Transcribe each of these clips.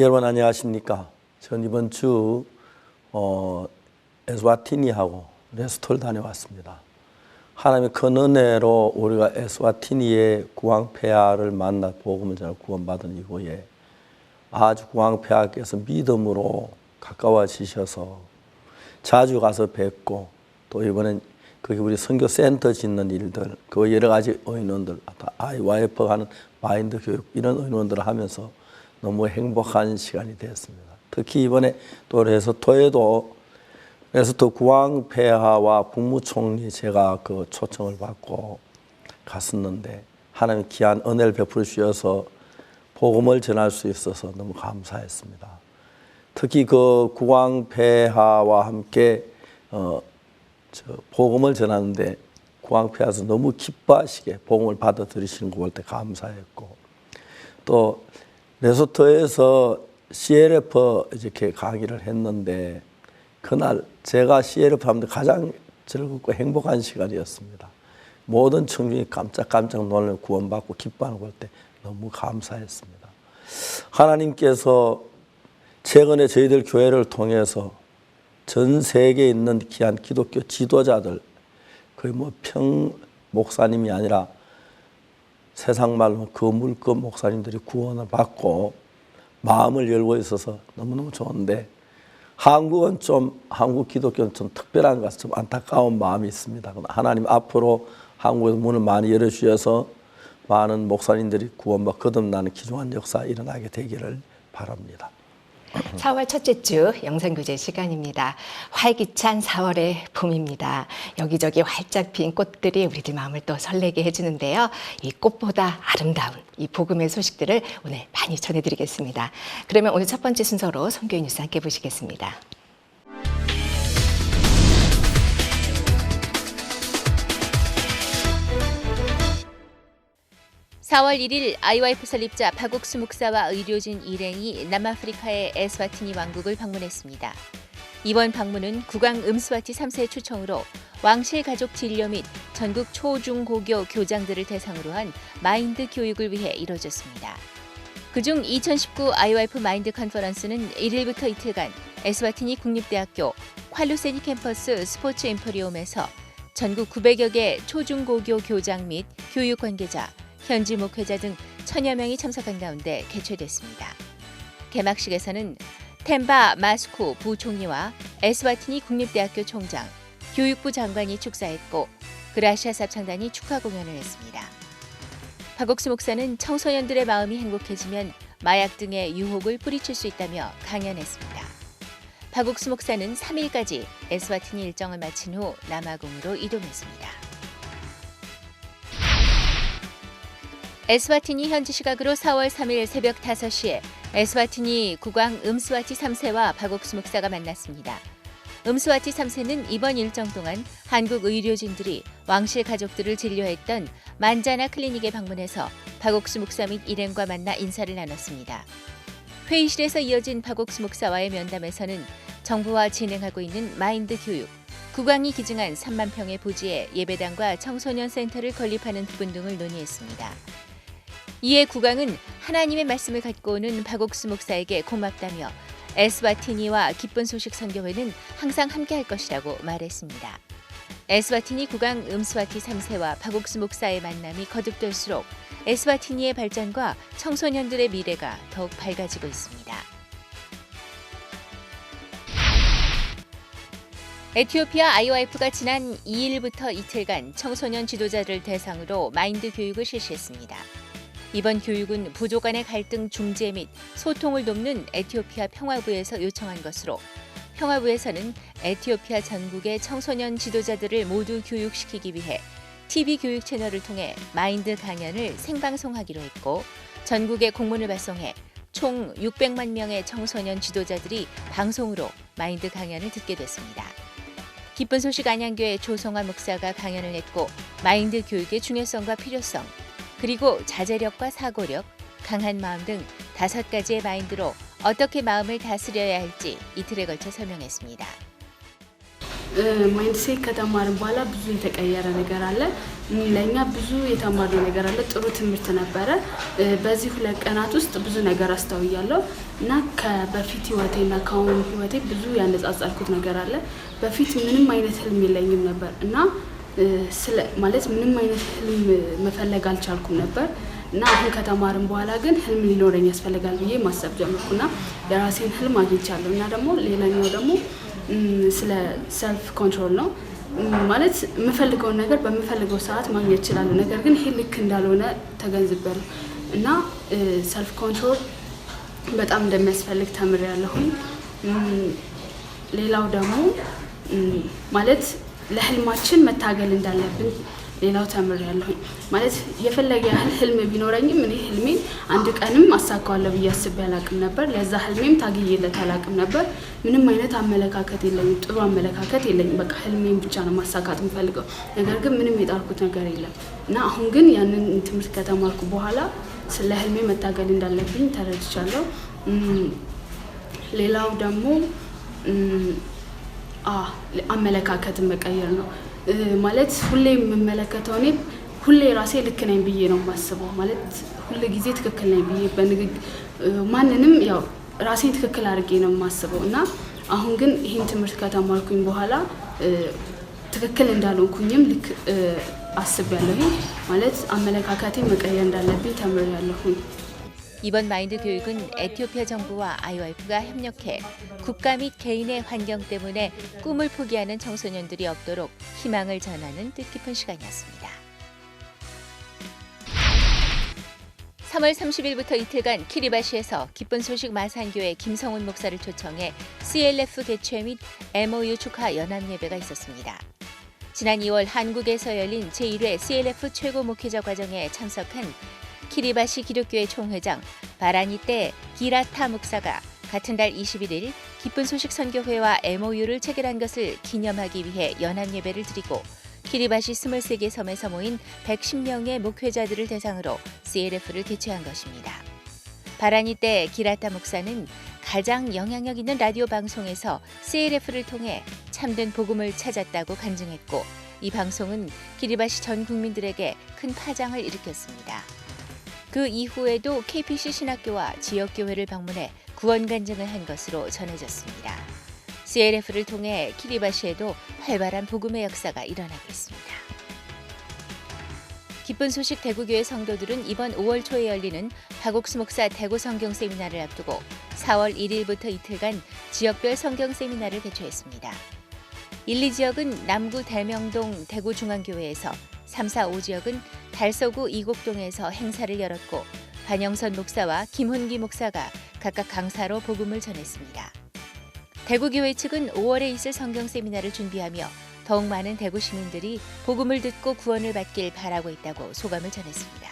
여러분 안녕하십니까? 전 이번 주 에스와티니하고 레스토를 다녀왔습니다. 하나님의 큰 은혜로 우리가 에스와티니의 구왕폐하를 만나 복음을 전하고 구원받은 이후에 아주 구왕폐하께서 믿음으로 가까워지셔서 자주 가서 뵙고 또 이번엔 거기 우리 선교센터 짓는 일들, 그 여러 가지 의논들, IYF 하는 마인드 교육 이런 의논들을 하면서 너무 행복한 시간이 되었습니다. 특히 이번에 또 레소토에도 레소토 구왕폐하와 국무총리 제가 그 초청을 받고 갔었는데 하나님 귀한 은혜를 베풀어 주셔서 복음을 전할 수 있어서 너무 감사했습니다. 특히 그 구왕폐하와 함께 복음을 전하는데 구왕폐하에서 너무 기뻐하시게 복음을 받아 들이시는 거 볼 때 감사했고 또 레소토에서 CLF 이렇게 강의를 했는데 그날 제가 CLF 하는데 가장 즐겁고 행복한 시간이었습니다. 모든 청중이 깜짝깜짝 놀라며 구원받고 기뻐하는 걸 때 너무 감사했습니다. 하나님께서 최근에 저희들 교회를 통해서 전 세계에 있는 귀한 기독교 지도자들 거의 목사님이 아니라 세상 말로 거물급 목사님들이 구원을 받고 마음을 열고 있어서 너무너무 좋은데 한국 기독교는 좀 특별한 것 같아서 좀 안타까운 마음이 있습니다. 하나님 앞으로 한국에서 문을 많이 열어주셔서 많은 목사님들이 구원받고 거듭나는 귀중한 역사 일어나게 되기를 바랍니다. 4월 첫째 주 영상교제 시간입니다. 활기찬 4월의 봄입니다. 여기저기 활짝 핀 꽃들이 우리들 마음을 또 설레게 해주는데요. 이 꽃보다 아름다운 이 복음의 소식들을 오늘 많이 전해드리겠습니다. 그러면 오늘 첫 번째 순서로 선교의 뉴스 함께 보시겠습니다. (4월 1일) IYF 설립자 박옥수 목사와 의료진 일행이 남아프리카의 에스와티니 왕국을 방문했습니다. 이번 방문은 국왕 음스와티 3세의 초청으로 왕실 가족 진료 및 전국 초중고교 교장들을 대상으로 한 마인드 교육을 위해 이뤄졌습니다. 그중 2019 IYF 마인드 컨퍼런스는 1일부터 이틀간 에스와티니 국립대학교 콸루세니 캠퍼스 스포츠 엠포리움에서 전국 900여 개 초중고교 교장 및 교육 관계자, 현지 목회자 등 1000여 명이 참석한 가운데 개최됐습니다. 개막식에서는 템바 마스쿠 부총리와 에스와티니 국립대학교 총장, 교육부 장관이 축사했고 그라시아 삽창단이 축하 공연을 했습니다. 박옥수 목사는 청소년들의 마음이 행복해지면 마약 등의 유혹을 뿌리칠 수 있다며 강연했습니다. 박옥수 목사는 3일까지 에스와티니 일정을 마친 후 남아공으로 이동했습니다. 에스와티니 현지 시각으로 4월 3일 새벽 5시에 에스와티니 국왕 음스와티 3세와 박옥수 목사가 만났습니다. 음스와티 3세는 이번 일정 동안 한국 의료진들이 왕실 가족들을 진료했던 만자나 클리닉에 방문해서 박옥수 목사 및 일행과 만나 인사를 나눴습니다. 회의실에서 이어진 박옥수 목사와의 면담에서는 정부와 진행하고 있는 마인드 교육, 국왕이 기증한 3만 평의 부지에 예배당과 청소년 센터를 건립하는 부분 등을 논의했습니다. 이에 국왕은 하나님의 말씀을 갖고 오는 박옥수 목사에게 고맙다며 에스와티니와 기쁜 소식 선교회는 항상 함께할 것이라고 말했습니다. 에스와티니 국왕 음스와티 3세와 박옥수 목사의 만남이 거듭될수록 에스와티니의 발전과 청소년들의 미래가 더욱 밝아지고 있습니다. 에티오피아 IYF가 지난 2일부터 이틀간 청소년 지도자를 대상으로 마인드 교육을 실시했습니다. 이번 교육은 부족 간의 갈등 중재 및 소통을 돕는 에티오피아 평화부에서 요청한 것으로 평화부에서는 에티오피아 전국의 청소년 지도자들을 모두 교육시키기 위해 TV 교육 채널을 통해 마인드 강연을 생방송하기로 했고 전국에 공문을 발송해 총 600만 명의 청소년 지도자들이 방송으로 마인드 강연을 듣게 됐습니다. 기쁜 소식 안양교회 조성화 목사가 강연을 했고 마인드 교육의 중요성과 필요성, 그리고 자제력과 사고력, 강한 마음 등 5가지의 마인드로 어떻게 마음을 다스려야 할지 이틀에 걸쳐 설명했습니다. ማይንድሴት ከተማርን በኋላ ብዙ የተቀየረ ነገር አለ። ለእኛ ብዙ የተማርነው ነገር አለ። ጥሩ ትምህርት ነበረ። በዚህ 2 ቀናት ውስጥ ብዙ ነገር አስተውያለሁ እና ከበፊት ህይወቴና ከአሁኑ ህይወቴ ብዙ ያነጻጸርኩት ነገር አለ። በፊት ምንም አይነት ህልም የለኝም ነበር እና ማለት ምንም አይነት ህልም መፈለግ አልቻልኩም ነበር እና አሁን ከተማርን በኋላ ግን ህልም ሊኖረኝ ያስፈልጋል ብዬ ማሰብ ጀመርኩና የራሴን ህልም አግኝቻለሁ። እና ደግሞ ሌላኛው ደግሞ ስለ ሰልፍ ኮንትሮል ነው። ማለት የምፈልገውን ነገር በምፈልገው ሰዓት ማግኘት እችላለሁ። ነገር ግን ይሄ ልክ እንዳልሆነ ተገንዝቤያለሁ እና ሰልፍ ኮንትሮል በጣም እንደሚያስፈልግ ተምሬያለሁኝ። ሌላው ደግሞ ማለት ለህልማችን መታገል እንዳለብን ሌላው ተምሬያለሁኝ። ማለት የፈለገ ያህል ህልም ቢኖረኝም እኔ ህልሜን አንድ ቀንም አሳካዋለሁ ብዬ አስቤ አላቅም ነበር። ለዛ ህልሜም ታግዬለት አላቅም ነበር። ምንም አይነት አመለካከት የለኝም፣ ጥሩ አመለካከት የለኝም። በቃ ህልሜን ብቻ ነው ማሳካት የምፈልገው። ነገር ግን ምንም የጣርኩት ነገር የለም እና አሁን ግን ያንን ትምህርት ከተማርኩ በኋላ ስለ ህልሜ መታገል እንዳለብኝ ተረድቻለሁ። ሌላው ደግሞ አመለካከትን መቀየር ነው። ማለት ሁሌ የምመለከተው እኔ ሁሌ ራሴ ልክ ነኝ ብዬ ነው የማስበው። ማለት ሁሌ ጊዜ ትክክል ነኝ ብዬ ማንንም ያው ራሴን ትክክል አድርጌ ነው የማስበው እና አሁን ግን ይህን ትምህርት ከተማርኩኝ በኋላ ትክክል እንዳልሆንኩኝም ልክ አስቤያለሁኝ። ማለት አመለካከቴን መቀየር እንዳለብኝ ተምሬያለሁኝ። 이번 마인드 교육은 에티오피아 정부와 IYF가 협력해 국가 및 개인의 환경 때문에 꿈을 포기하는 청소년들이 없도록 희망을 전하는 뜻깊은 시간이었습니다. 3월 30일부터 이틀간 키리바시에서 기쁜 소식 마산교회 김성훈 목사를 초청해 CLF 개최 및 MOU 축하 연합 예배가 있었습니다. 지난 2월 한국에서 열린 제1회 CLF 최고 목회자 과정에 참석한 키리바시 기독교회 총회장 바라니떼 기라타 목사가 같은 달 21일 기쁜 소식 선교회와 MOU를 체결한 것을 기념하기 위해 연합 예배를 드리고 키리바시 23개 섬에서 모인 110명의 목회자들을 대상으로 CLF를 개최한 것입니다. 바라니떼 기라타 목사는 가장 영향력 있는 라디오 방송에서 CLF를 통해 참된 복음을 찾았다고 간증했고 이 방송은 키리바시 전 국민들에게 큰 파장을 일으켰습니다. 그 이후에도 KPC 신학교와 지역교회를 방문해 구원 간증을 한 것으로 전해졌습니다. CLF를 통해 키리바시에도 활발한 복음의 역사가 일어나고 있습니다. 기쁜 소식 대구교회 성도들은 이번 5월 초에 열리는 박옥수 목사 대구 성경 세미나를 앞두고 4월 1일부터 이틀간 지역별 성경 세미나를 개최했습니다. 1, 2지역은 남구 대명동 대구중앙교회에서 3, 4, 5지역은 달서구 이곡동에서 행사를 열었고 반영선 목사와 김훈기 목사가 각각 강사로 복음을 전했습니다. 대구교회 측은 5월에 있을 성경 세미나를 준비하며 더욱 많은 대구 시민들이 복음을 듣고 구원을 받길 바라고 있다고 소감을 전했습니다.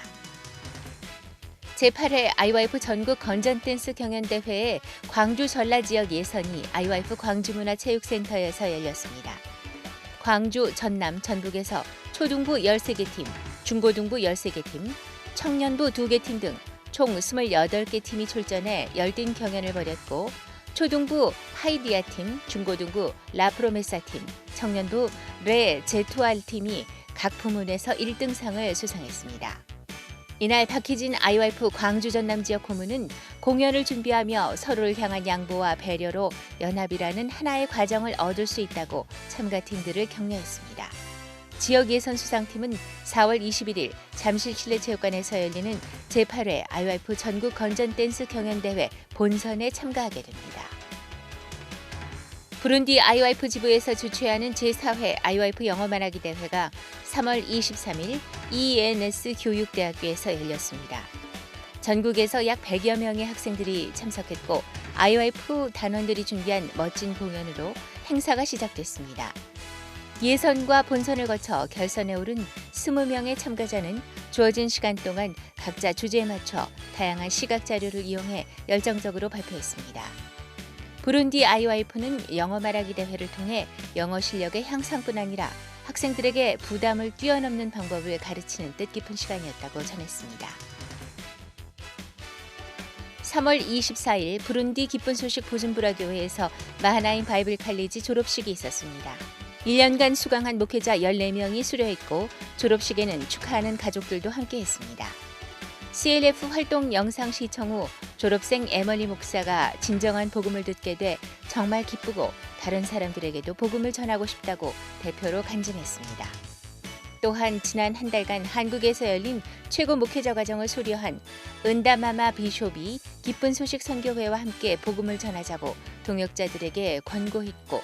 제8회 IYF 전국 건전댄스 경연대회의 광주 전라 지역 예선이 IYF 광주문화체육센터에서 열렸습니다. 광주, 전남, 전북에서 초등부 13개 팀, 중고등부 13개 팀, 청년부 2개 팀 등 총 28개 팀이 출전해 열띤 경연을 벌였고 초등부 하이디아 팀, 중고등부 라프로메사 팀, 청년부 레 제투알 팀이 각 부문에서 1등상을 수상했습니다. 이날 박희진 IYF 광주 전남 지역 고문은 공연을 준비하며 서로를 향한 양보와 배려로 연합이라는 하나의 과정을 얻을 수 있다고 참가팀들을 격려했습니다. 지역 예선 수상팀은 4월 21일 잠실 실내체육관에서 열리는 제8회 IYF 전국 건전댄스 경연대회 본선에 참가하게 됩니다. 부룬디 IYF 지부에서 주최하는 제4회 IYF 영어 말하기 대회가 3월 23일 ENS 교육대학교에서 열렸습니다. 전국에서 약 100여 명의 학생들이 참석했고 IYF 단원들이 준비한 멋진 공연으로 행사가 시작됐습니다. 예선과 본선을 거쳐 결선에 오른 20명의 참가자는 주어진 시간 동안 각자 주제에 맞춰 다양한 시각 자료를 이용해 열정적으로 발표했습니다. 부룬디 IYF는 영어 말하기 대회를 통해 영어 실력의 향상뿐 아니라 학생들에게 부담을 뛰어넘는 방법을 가르치는 뜻깊은 시간이었다고 전했습니다. 3월 24일 부룬디 기쁜 소식 부준부라 교회에서 마하나임 바이블 칼리지 졸업식이 있었습니다. 1년간 수강한 목회자 14명이 수료했고 졸업식에는 축하하는 가족들도 함께했습니다. CLF 활동 영상 시청 후 졸업생 에머리 목사가 진정한 복음을 듣게 돼 정말 기쁘고 다른 사람들에게도 복음을 전하고 싶다고 대표로 간증했습니다. 또한 지난 한 달간 한국에서 열린 최고 목회자 과정을 수료한 은다마마 비숍이 기쁜 소식 선교회와 함께 복음을 전하자고 동역자들에게 권고했고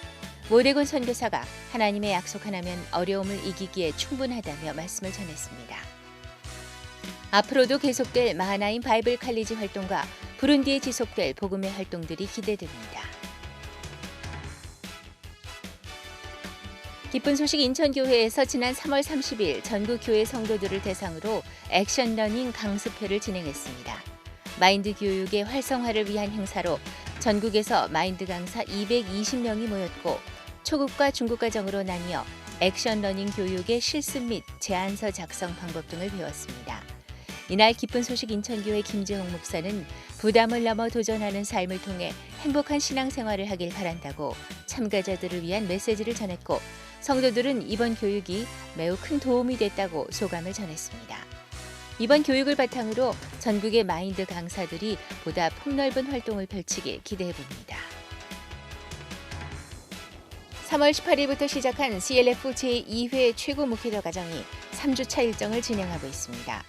모대군 선교사가 하나님의 약속 하나면 어려움을 이기기에 충분하다며 말씀을 전했습니다. 앞으로도 계속될 마하나임 바이블 칼리지 활동과 부룬디에 지속될 복음의 활동들이 기대됩니다. 기쁜 소식 인천교회에서 지난 3월 30일 전국 교회 성도들을 대상으로 액션 러닝 강습회를 진행했습니다. 마인드 교육의 활성화를 위한 행사로 전국에서 마인드 강사 220명이 모였고 초급과 중급 과정으로 나뉘어 액션 러닝 교육의 실습 및 제안서 작성 방법 등을 배웠습니다. 이날 기쁜 소식 인천교회 김재홍 목사는 부담을 넘어 도전하는 삶을 통해 행복한 신앙생활을 하길 바란다고 참가자들을 위한 메시지를 전했고 성도들은 이번 교육이 매우 큰 도움이 됐다고 소감을 전했습니다. 이번 교육을 바탕으로 전국의 마인드 강사들이 보다 폭넓은 활동을 펼치길 기대해봅니다. 3월 18일부터 시작한 CLF 제2회 최고 목회자 과정이 3주차 일정을 진행하고 있습니다.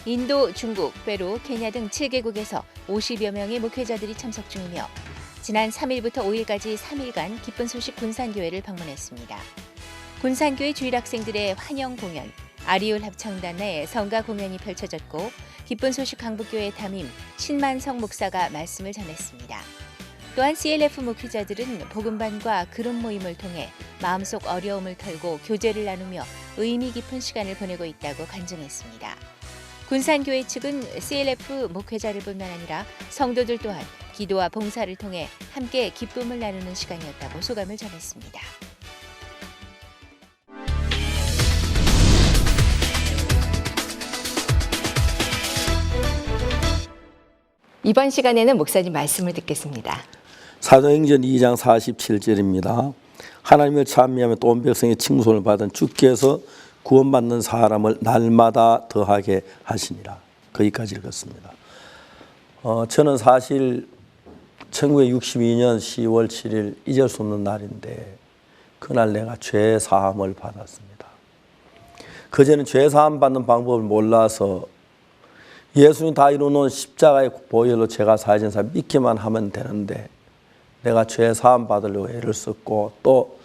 인도, 중국, 페루, 케냐 등 7개국에서 50여 명의 목회자들이 참석 중이며 지난 3일부터 5일까지 3일간 기쁜 소식 군산교회를 방문했습니다. 군산교회 주일학생들의 환영 공연, 아리올 합창단의 성가 공연이 펼쳐졌고 기쁜 소식 강북교회 담임 신만성 목사가 말씀을 전했습니다. 또한 CLF 목회자들은 복음반과 그룹 모임을 통해 마음속 어려움을 털고 교제를 나누며 의미 깊은 시간을 보내고 있다고 간증했습니다. 군산교회 측은 CLF 목회자를 뿐만 아니라 성도들 또한 기도와 봉사를 통해 함께 기쁨을 나누는 시간이었다고 소감을 전했습니다. 이번 시간에는 목사님 말씀을 듣겠습니다. 사도행전 2장 47절입니다. 하나님을 찬미하며 또 온 백성의 칭송을 받은 주께서 구원받는 사람을 날마다 더하게 하시니라. 거기까지 읽었습니다. 저는 사실 1962년 10월 7일 잊을 수 없는 날인데 그날 내가 죄 사함을 받았습니다. 그전에 죄 사함 받는 방법을 몰라서 예수님 다 이루어놓은 십자가의 보혈로 제가 사해진 사람 믿기만 하면 되는데 내가 죄 사함 받으려고 애를 썼고 또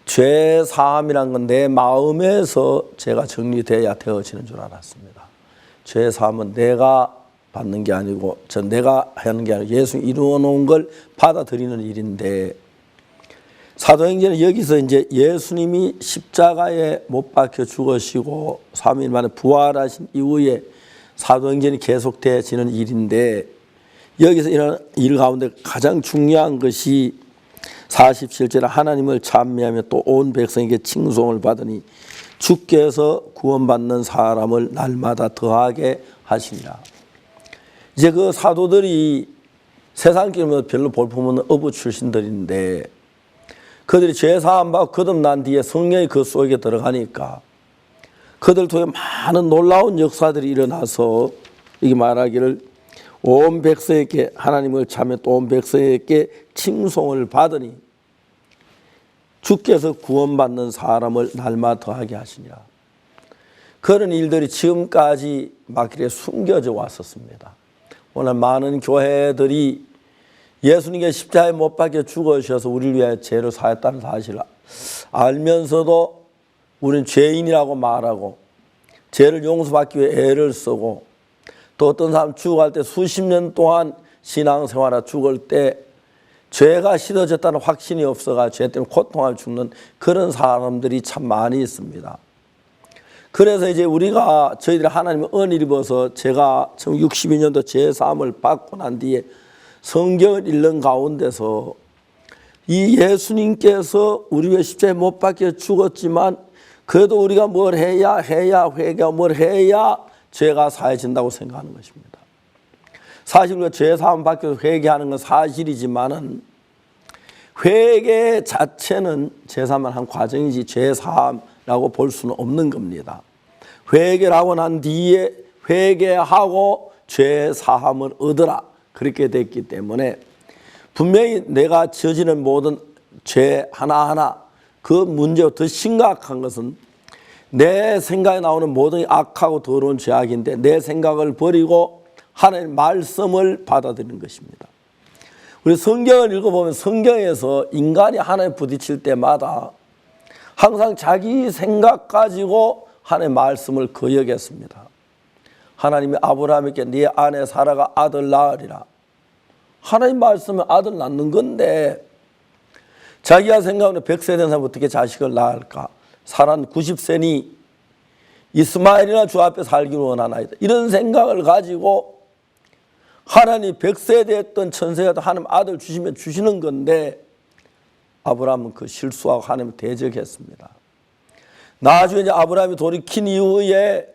죄 사함이란 건 내 마음에서 제가 정리돼야 되어지는 줄 알았습니다. 죄 사함은 내가 받는 게 아니고 내가 하는 게 아니고 예수 이루어 놓은 걸 받아들이는 일인데 사도행전은 여기서 이제 예수님이 십자가에 못 박혀 죽으시고 3일 만에 부활하신 이후에 사도행전이 계속되어지는 일인데 여기서 이런 일 가운데 가장 중요한 것이 47절에 하나님을 찬미하며 또 온 백성에게 칭송을 받으니 주께서 구원받는 사람을 날마다 더하게 하시니라. 이제 그 사도들이 세상길로 별로 볼품없는 어부 출신들인데 그들이 죄 사함 받고 거듭난 뒤에 성령이 그 속에 들어가니까 그들 통해 많은 놀라운 역사들이 일어나서 이게 말하기를 온 백성에게 하나님을 찬미하며 또 온 백성에게 칭송을 받으니 주께서 구원받는 사람을 날마다 더하게 하시니라. 그런 일들이 지금까지 막길에 숨겨져 왔었습니다. 오늘 많은 교회들이 예수님께 십자가에 못 박혀 죽으셔서 우리를 위하여 죄를 사했다는 사실을 알면서도 우리는 죄인이라고 말하고 죄를 용서받기 위해 애를 쓰고 또 어떤 사람 죽어갈 때 수십 년 동안 신앙생활하다 죽을 때 죄가 씻어졌다는 확신이 없어가 죄 때문에 고통하며 죽는 그런 사람들이 참 많이 있습니다. 그래서 이제 저희들이 하나님의 은혜를 입어서 제가 1962년도 죄사함을 받고 난 뒤에 성경을 읽는 가운데서 이 예수님께서 우리 위해 십자가에 못 박혀 죽었지만 그래도 우리가 뭘 해야 회개하고 뭘 해야 죄가 사해진다고 생각하는 것입니다. 사실 우리가 죄 사함 받고 회개하는 건 사실이지만은 회개 자체는 제사만 한 과정이지 죄사함이라고 볼 수는 없는 겁니다. 회개라고 난 뒤에 회개하고 죄사함을 얻으라 그렇게 됐기 때문에 분명히 내가 저지른 모든 죄 하나하나 그 문제가 더 심각한 것은 내 생각에 나오는 모든 악하고 더러운 죄악인데 내 생각을 버리고 하나님의 말씀을 받아들이는 것입니다. 우리 성경을 읽어보면 성경에서 인간이 하나님에 부딪힐 때마다 항상 자기 생각 가지고 하나님의 말씀을 거역했습니다. 하나님이 아브라함에게 네 아내 사라가 아들 낳으리라. 하나님 말씀은 아들 낳는 건데 자기가 생각하는 100세 된 사람이 어떻게 자식을 낳을까? 사라는 90세니 이스마엘이나 주 앞에 살기를 원하나이다. 이런 생각을 가지고 하나님 100세 됐던 천세가 하나님 아들 주시면 주시는 건데 아브라함은 그 실수하고 하나님을 대적했습니다. 나중에 이제 아브라함이 돌이킨 이후에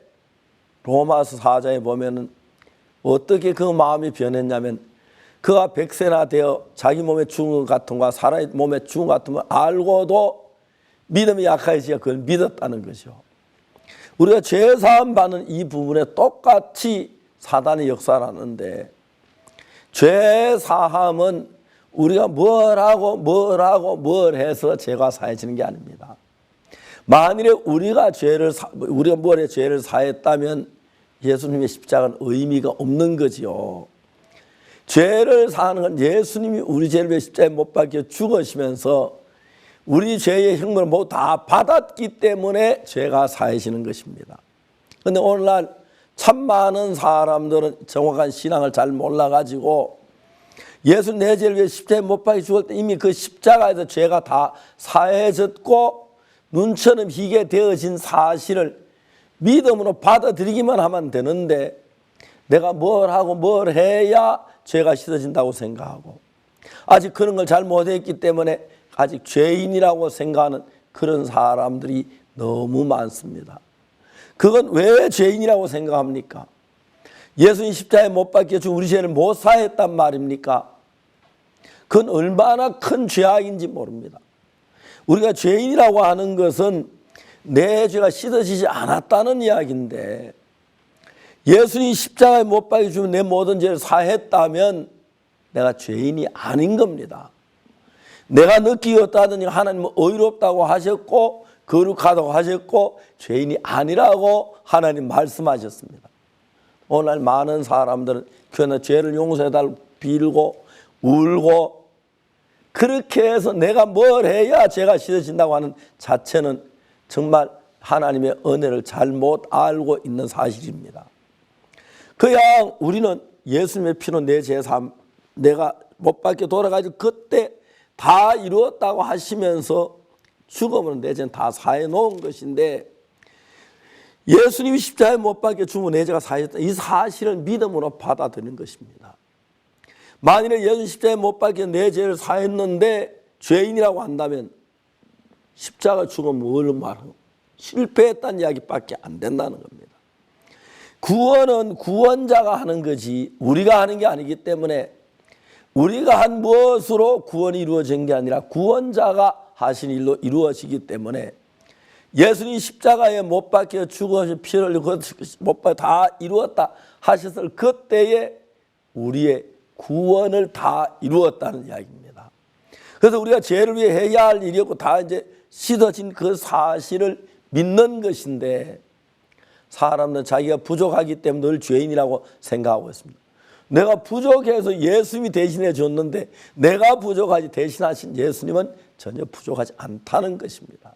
로마서 4장에 보면은 어떻게 그 마음이 변했냐면 그가 100세나 되어 자기 몸에 죽은 것 같은 거 사라의 몸에 죽은 것 같은 걸 알고도 믿음이 약해지자 그걸 믿었다는 거죠. 우리가 죄사함 받는 이 부분에 똑같이 사단의 역사를 하는데 죄사함은 우리가 뭘 해서 죄가 사해지는 게 아닙니다. 만일에 우리가 뭐에 죄를 사했다면 예수님의 십자가는 의미가 없는 거지요. 죄를 사는 건 예수님이 우리 죄를 위해 십자가에 못 박혀 죽으시면서 우리 죄의 형벌을 모두 다 받았기 때문에 죄가 사해지는 것입니다. 그런데 오늘날 참 많은 사람들은 정확한 신앙을 잘 몰라가지고 예수 내 죄를 위해 십자가에 못 박혀 죽을 때 이미 그 십자가에서 죄가 다 사해졌고 눈처럼 희게 되어진 사실을 믿음으로 받아들이기만 하면 되는데 내가 뭘 하고 뭘 해야 죄가 씻어진다고 생각하고 아직 그런 걸 잘 못했기 때문에 아직 죄인이라고 생각하는 그런 사람들이 너무 많습니다. 그건 왜 죄인이라고 생각합니까? 예수님 십자가에 못 박혀 죽은 우리 죄를 못 사했단 말입니까? 그건 얼마나 큰 죄악인지 모릅니다. 우리가 죄인이라고 하는 것은 내 죄가 씻어지지 않았다는 이야기인데 예수님 십자가에 못 박혀 죽은 내 모든 죄를 사했다면 내가 죄인이 아닌 겁니다. 내가 느끼었다더니 하나님은 의롭다고 하셨고 거룩하다고 하셨고 죄인이 아니라고 하나님 말씀하셨습니다. 오늘 많은 사람들은 교회 죄를 용서해달라고 빌고 울고 그렇게 해서 내가 뭘 해야 죄가 씻어진다고 하는 자체는 정말 하나님의 은혜를 잘못 알고 있는 사실입니다. 그냥 우리는 예수님의 피로 내 죄사함 내가 못 박혀 돌아가지고 그때 다 이루었다고 하시면서 죽음은 내 죄는 다 사해 놓은 것인데 예수님이 십자가에 못 박혀 죽으면 내 죄가 사해졌다. 이 사실을 믿음으로 받아들이는 것입니다. 만일에 예수님 십자가에 못 박혀 내 죄를 사했는데 죄인이라고 한다면 십자가 죽으면 뭘 말하고 실패했다는 이야기밖에 안 된다는 겁니다. 구원은 구원자가 하는 거지 우리가 하는 게 아니기 때문에 우리가 한 무엇으로 구원이 이루어진 게 아니라 구원자가 하신 일로 이루어지기 때문에 예수님 십자가에 못 박혀 죽어서 피를 흘리고 못 박혀 다 이루었다 하셨을 그때에 우리의 구원을 다 이루었다는 이야기입니다. 그래서 우리가 죄를 위해 해야 할 일이었고 다 이제 씻어진 그 사실을 믿는 것인데 사람은 자기가 부족하기 때문에 늘 죄인이라고 생각하고 있습니다. 내가 부족해서 예수님이 대신해 줬는데 내가 부족하지 대신하신 예수님은 전혀 부족하지 않다는 것입니다.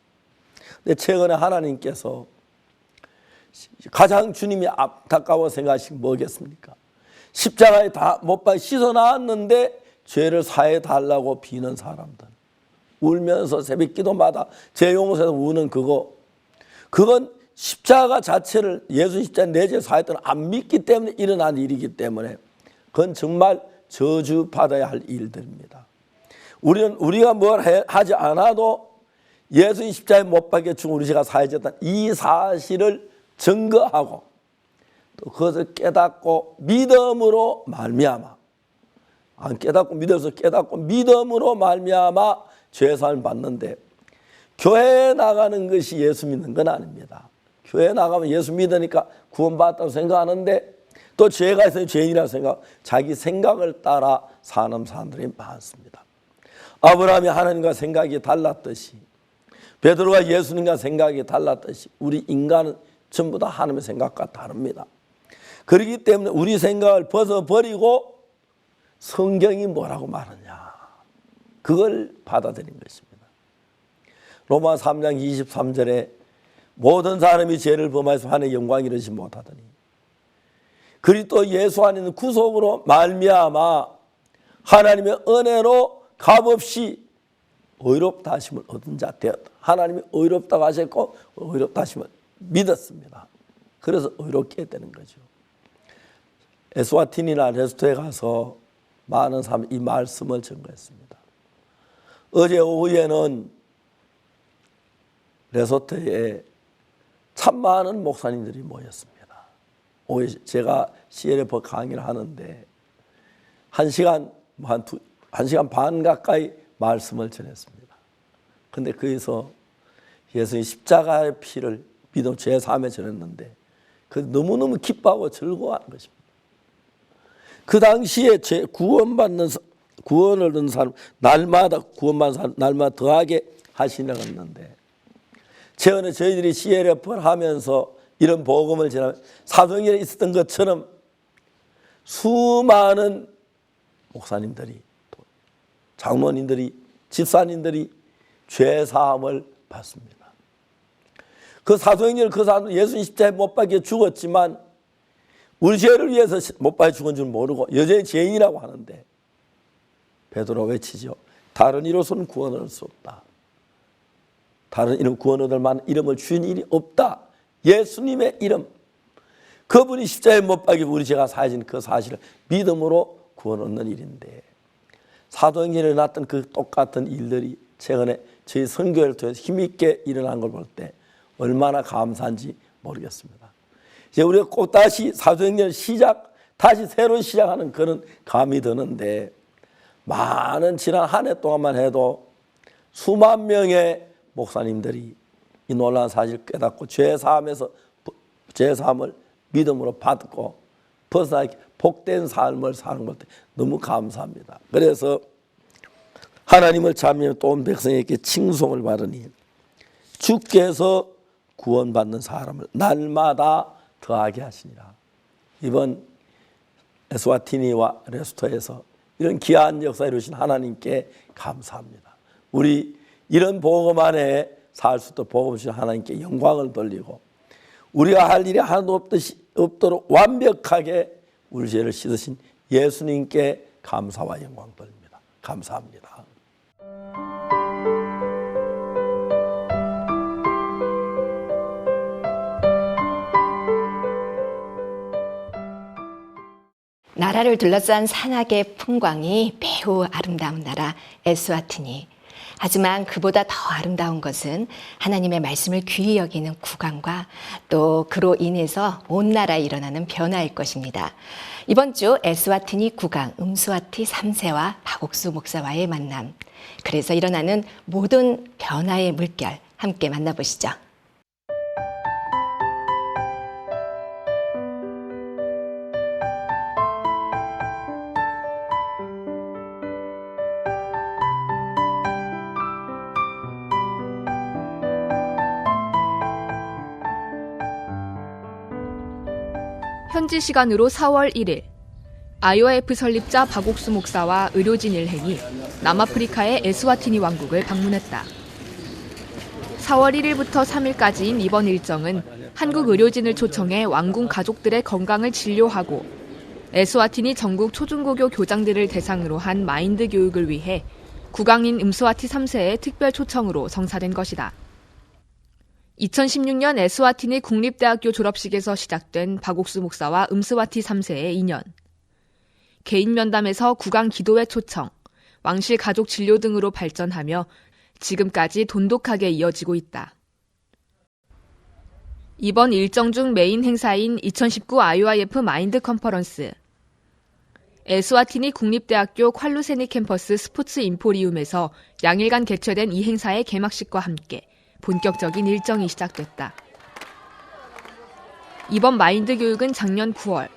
근데 최근에 하나님께서 가장 주님이 안타까워 생각하신 뭐겠습니까? 십자가에 다 못 박혀 씻어 나왔는데 죄를 사해 달라고 비는 사람들 울면서 새벽 기도마다 죄 용서해서 우는 그건 십자가 자체를 예수 십자가 내 죄 사했던 안 믿기 때문에 일어난 일이기 때문에 그건 정말 저주받아야 할 일들입니다. 우리가 뭘 하지 않아도 예수님 십자가에 못 박혀 죽은 우리 죄가 사해졌다는 이 사실을 증거하고 또 그것을 깨닫고 믿음으로 말미암아 안 깨닫고 믿어서 깨닫고 믿음으로 말미암아 죄사함을 받는데 교회에 나가는 것이 예수 믿는 건 아닙니다. 교회에 나가면 예수 믿으니까 구원받았다고 생각하는데 또 죄가 있어요. 죄인이라고 생각, 자기 생각을 따라 사는 사람들이 많습니다. 아브라함이 하나님과 생각이 달랐듯이 베드로가 예수님과 생각이 달랐듯이 우리 인간은 전부 다 하나님의 생각과 다릅니다. 그렇기 때문에 우리 생각을 벗어버리고 성경이 뭐라고 말하냐 그걸 받아들인 것입니다. 로마 3장 23절에 모든 사람이 죄를 범하여서 하나님의 영광을 이루지 못하더니 그리스도 예수 안에 있는 구속으로 말미암아 하나님의 은혜로 값없이 의롭다 하심을 얻은 자 되었다. 하나님이 의롭다고 하셨고 의롭다 하심을 믿었습니다. 그래서 의롭게 되는 거죠. 에스와틴이나 레소토에 가서 많은 사람이 이 말씀을 전거했습니다. 어제 오후에는 레소토에 참 많은 목사님들이 모였습니다. 오후에 제가 CLF 강의를 하는데 1시간 반 가까이 말씀을 전했습니다. 그런데 거기서 예수님 십자가의 피를 믿음 죄 사함에 전했는데 그 너무너무 기뻐하고 즐거워하는 것입니다. 그 당시에 구원을 얻은 사람 날마다 구원받는 사람 날마다 더하게 하시려고 했는데 최근에 저희들이 CLF를 하면서 이런 복음을 전하면 사도행전에 있었던 것처럼 수많은 목사님들이 장로님들이 집사님들이 죄사함을 받습니다. 그 사도행전을 그 사람은 예수님 십자가에 못 박혀 죽었지만 우리 죄를 위해서 못 박혀 죽은 줄 모르고 여전히 죄인이라고 하는데 베드로 외치죠. 다른 이로서는 구원을 얻을 수 없다. 다른 이름 구원 얻을 만한 이름을 주신 일이 없다. 예수님의 이름 그분이 십자가에 못 박혀 우리 죄가 사해진 그 사실을 믿음으로 구원 얻는 일인데 사도행전에 났던 그 똑같은 일들이 최근에 저희 선교회를 통해서 힘있게 일어난 걸 볼 때 얼마나 감사한지 모르겠습니다. 이제 우리가 꼭 다시 사도행전을 다시 새로 시작하는 그런 감이 드는데 많은 지난 한 해 동안만 해도 수만 명의 목사님들이 이 놀라운 사실을 깨닫고 죄사함을 믿음으로 받고 벗어나 복된 삶을 사는 것 너무 감사합니다. 그래서 하나님을 참여하며 또 온 백성에게 칭송을 받으니 주께서 구원받는 사람을 날마다 더하게 하시니라. 이번 에스와티니와 레소토에서 이런 귀한 역사를 이루신 하나님께 감사합니다. 우리 이런 복음 안에 살 수 있도록 복음 주신 하나님께 영광을 돌리고 우리가 할 일이 하나도 없도록 완벽하게 우리 죄를 씻으신 예수님께 감사와 영광 돌립니다. 감사합니다. 나라를 둘러싼 산악의 풍광이 매우 아름다운 나라 에스와티니. 하지만 그보다 더 아름다운 것은 하나님의 말씀을 귀히 여기는 국왕과 또 그로 인해서 온 나라에 일어나는 변화일 것입니다. 이번 주 에스와티니 국왕 음스와티 3세와 박옥수 목사와의 만남. 그래서 일어나는 모든 변화의 물결 함께 만나보시죠. 현지 시간으로 4월 1일 IOF 설립자 박옥수 목사와 의료진 일행이 남아프리카의 에스와티니 왕국을 방문했다. 4월 1일부터 3일까지인 이번 일정은 한국 의료진을 초청해 왕궁 가족들의 건강을 진료하고 에스와티니 전국 초중고교 교장들을 대상으로 한 마인드 교육을 위해 국왕인 음스와티 3세의 특별 초청으로 성사된 것이다. 2016년 에스와티니 국립대학교 졸업식에서 시작된 박옥수 목사와 음스와티 3세의 인연. 개인 면담에서 국왕 기도회 초청, 왕실 가족 진료 등으로 발전하며 지금까지 돈독하게 이어지고 있다. 이번 일정 중 메인 행사인 2019 IOIF 마인드 컨퍼런스. 에스와티니 국립대학교 콸루세니 캠퍼스 스포츠 인포리움에서 양일간 개최된 이 행사의 개막식과 함께 본격적인 일정이 시작됐다. 이번 마인드 교육은 작년 9월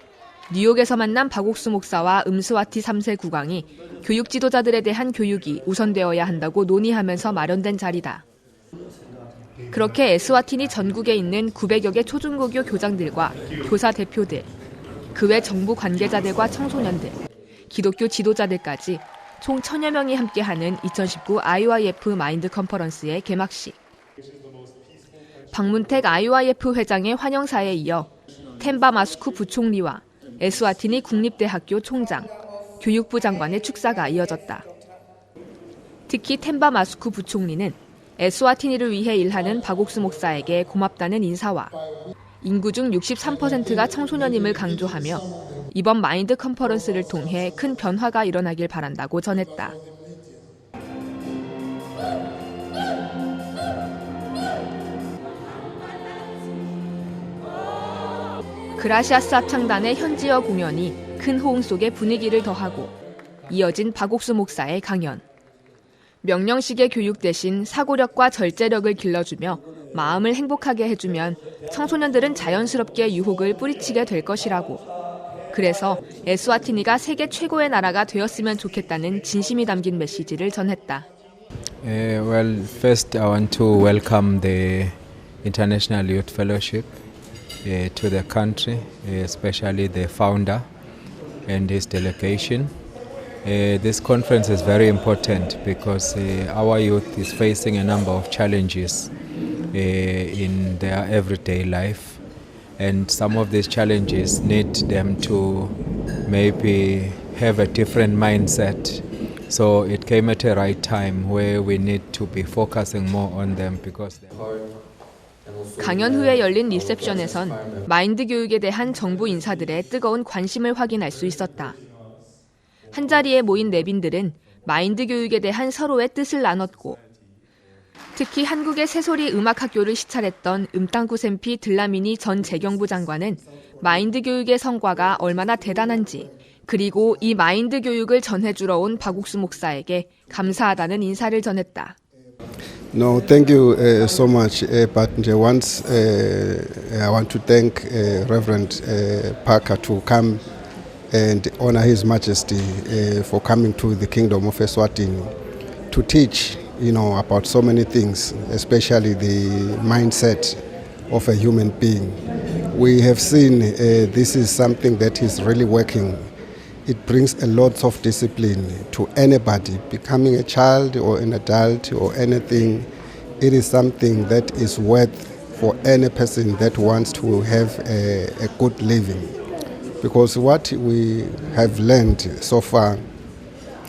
뉴욕에서 만난 박옥수 목사와 음스와티 3세 국왕이 교육 지도자들에 대한 교육이 우선되어야 한다고 논의하면서 마련된 자리다. 그렇게 에스와티니 전국에 있는 900여 개 초중고교 교장들과 교사 대표들, 그 외 정부 관계자들과 청소년들, 기독교 지도자들까지 총 1000여 명이 함께하는 2019 IYF 마인드 컨퍼런스의 개막식. 박문택 IYF 회장의 환영사에 이어 템바 마스쿠 부총리와 에스와티니 국립대학교 총장, 교육부 장관의 축사가 이어졌다. 특히 템바 마스쿠 부총리는 에스와티니를 위해 일하는 박옥수 목사에게 고맙다는 인사와 인구 중 63%가 청소년임을 강조하며 이번 마인드 컨퍼런스를 통해 큰 변화가 일어나길 바란다고 전했다. 그라시아스 합창단의 현지어 공연이 큰 호응 속에 분위기를 더하고 이어진 박옥수 목사의 강연. 명령식의 교육 대신 사고력과 절제력을 길러주며 마음을 행복하게 해주면 청소년들은 자연스럽게 유혹을 뿌리치게 될 것이라고. 그래서 에스와티니가 세계 최고의 나라가 되었으면 좋겠다는 진심이 담긴 메시지를 전했다. Well, first I want to welcome the International Youth Fellowship to the country, especially the founder and his delegation. This conference is very important because our youth is facing a number of challenges in their everyday life, and some of these challenges need them to maybe have a different mindset. So it came at a right time where we need to be focusing more on them because 강연 후에 열린 리셉션에선 마인드 교육에 대한 정부 인사들의 뜨거운 관심을 확인할 수 있었다. 한자리에 모인 내빈들은 마인드 교육에 대한 서로의 뜻을 나눴고 특히 한국의 새소리 음악학교를 시찰했던 음땅구샘피 들라미니 전 재경부 장관은 마인드 교육의 성과가 얼마나 대단한지 그리고 이 마인드 교육을 전해주러 온 박옥수 목사에게 감사하다는 인사를 전했다. No, thank you so much. But once I want to thank Reverend Parker to come and honor His Majesty for coming to the Kingdom of Eswatini to teach, about so many things, especially the mindset of a human being. We have seen this is something that is really working. It brings a lot of discipline to anybody, becoming a child or an adult or anything. It is something that is worth for any person that wants to have a good living. Because what we have learned so far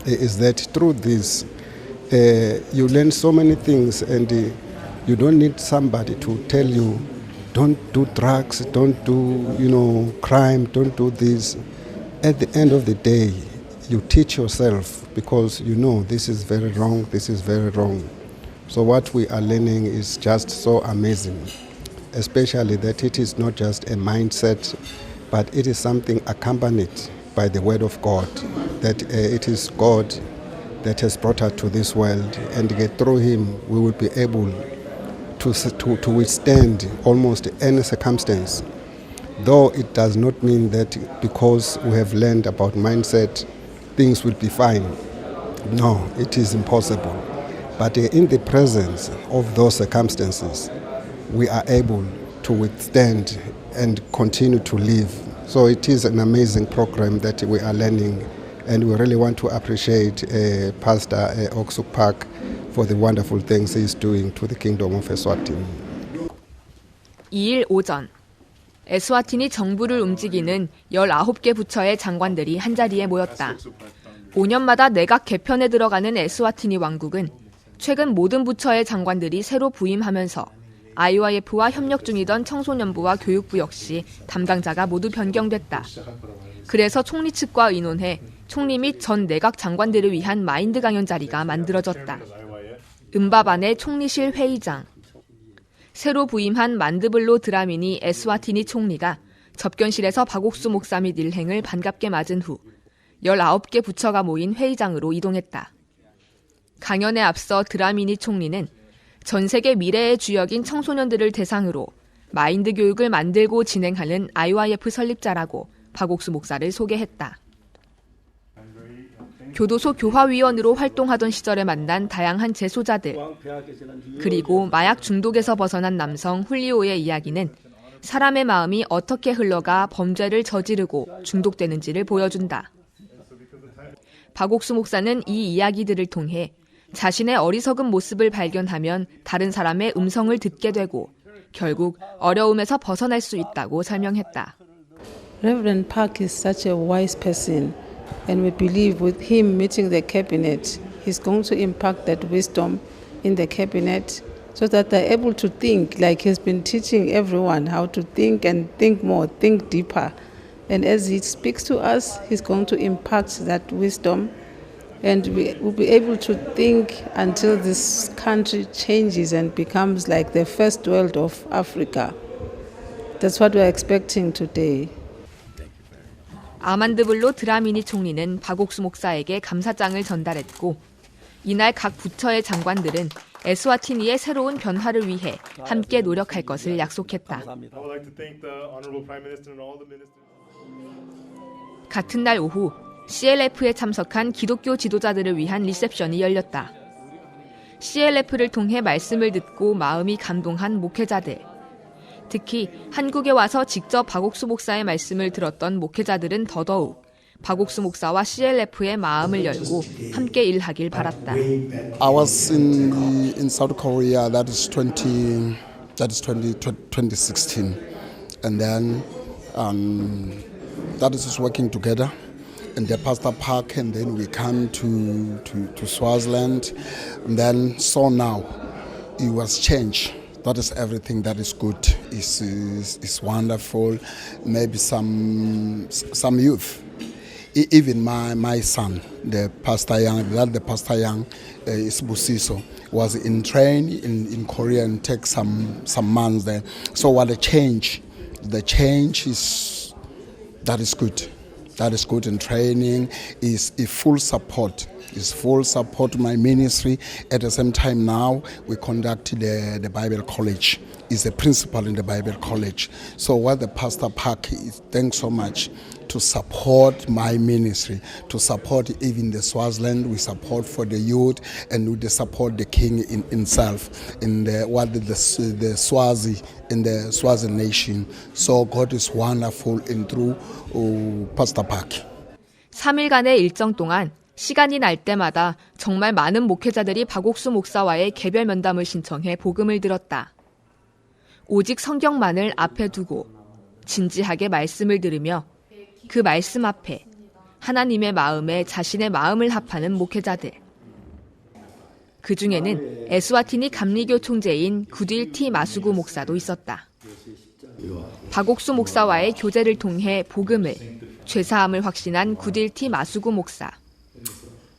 is that through this, you learn so many things, and you don't need somebody to tell you, don't do drugs, don't do crime, don't do this. At the end of the day, you teach yourself because this is very wrong, this is very wrong. So what we are learning is just so amazing, especially that it is not just a mindset, but it is something accompanied by the Word of God, that it is God that has brought us to this world, and through Him we will be able to withstand almost any circumstance. Though it does not mean that because we have learned about mindset, things will be fine. No, it is impossible. But in the presence of those circumstances, we are able to withstand and continue to live. So it is an amazing program that we are learning, and we really want to appreciate Pastor Oksuk Park for the wonderful things he is doing to the Kingdom of Eswatini. 2일 오전 에스와티니 정부를 움직이는 19개 부처의 장관들이 한자리에 모였다. 5년마다 내각 개편에 들어가는 에스와티니 왕국은 최근 모든 부처의 장관들이 새로 부임하면서 IYF와 협력 중이던 청소년부와 교육부 역시 담당자가 모두 변경됐다. 그래서 총리 측과 의논해 총리 및 전 내각 장관들을 위한 마인드 강연 자리가 만들어졌다. 음바반의 총리실 회의장. 새로 부임한 만드블로 드라미니 에스와티니 총리가 접견실에서 박옥수 목사 및 일행을 반갑게 맞은 후 19개 부처가 모인 회의장으로 이동했다. 강연에 앞서 드라미니 총리는 전 세계 미래의 주역인 청소년들을 대상으로 마인드 교육을 만들고 진행하는 IYF 설립자라고 박옥수 목사를 소개했다. 교도소 교화위원으로 활동하던 시절에 만난 다양한 재소자들, 그리고 마약 중독에서 벗어난 남성 훌리오의 이야기는 사람의 마음이 어떻게 흘러가 범죄를 저지르고 중독되는지를 보여준다. 박옥수 목사는 이 이야기들을 통해 자신의 어리석은 모습을 발견하면 다른 사람의 음성을 듣게 되고 결국 어려움에서 벗어날 수 있다고 설명했다. Reverend Park is such a wise person, and we believe with him meeting the cabinet, he's going to impact that wisdom in the cabinet so that they're able to think, like he's been teaching everyone how to think and think more, think deeper. And as he speaks to us, he's going to impact that wisdom, and we will be able to think until this country changes and becomes like the first world of Africa. That's what we're expecting today. 아만드블로 드라미니 총리는 박옥수 목사에게 감사장을 전달했고 이날 각 부처의 장관들은 에스와티니의 새로운 변화를 위해 함께 노력할 것을 약속했다. 같은 날 오후 CLF에 참석한 기독교 지도자들을 위한 리셉션이 열렸다. CLF를 통해 말씀을 듣고 마음이 감동한 목회자들, 특히 한국에 와서 직접 박옥수 목사의 말씀을 들었던 목회자들은 더더욱 박옥수 목사와 CLF의 마음을 열고 함께 일하길 바랐다. I was in South Korea. That is 2016, and then that is just working together. And the Pastor Park, and then we come to Swaziland, and then so now it was changed. That is everything that is good. Is wonderful. Maybe some youth. Even my son, the Pastor Young, is Busiso, was in train in Korea and take some months there. So what the change is, that is good. That is good, and training is a full support. Is full support my ministry. At the same time now we conduct the Bible College. Is the principal in the Bible College. So what the Pastor Park is, thanks so much to support my ministry, to support even the Swaziland. We support for the youth, and we support the king in himself in the Swazi, in the Swazi nation. So God is wonderful in through Pastor Park. 3일간의 일정 동안 시간이 날 때마다 정말 많은 목회자들이 박옥수 목사와의 개별 면담을 신청해 복음을 들었다. 오직 성경만을 앞에 두고 진지하게 말씀을 들으며 그 말씀 앞에 하나님의 마음에 자신의 마음을 합하는 목회자들. 그 중에는 에스와티니 감리교 총재인 구딜 티 마수구 목사도 있었다. 박옥수 목사와의 교제를 통해 복음을, 죄사함을 확신한 구딜 티 마수구 목사.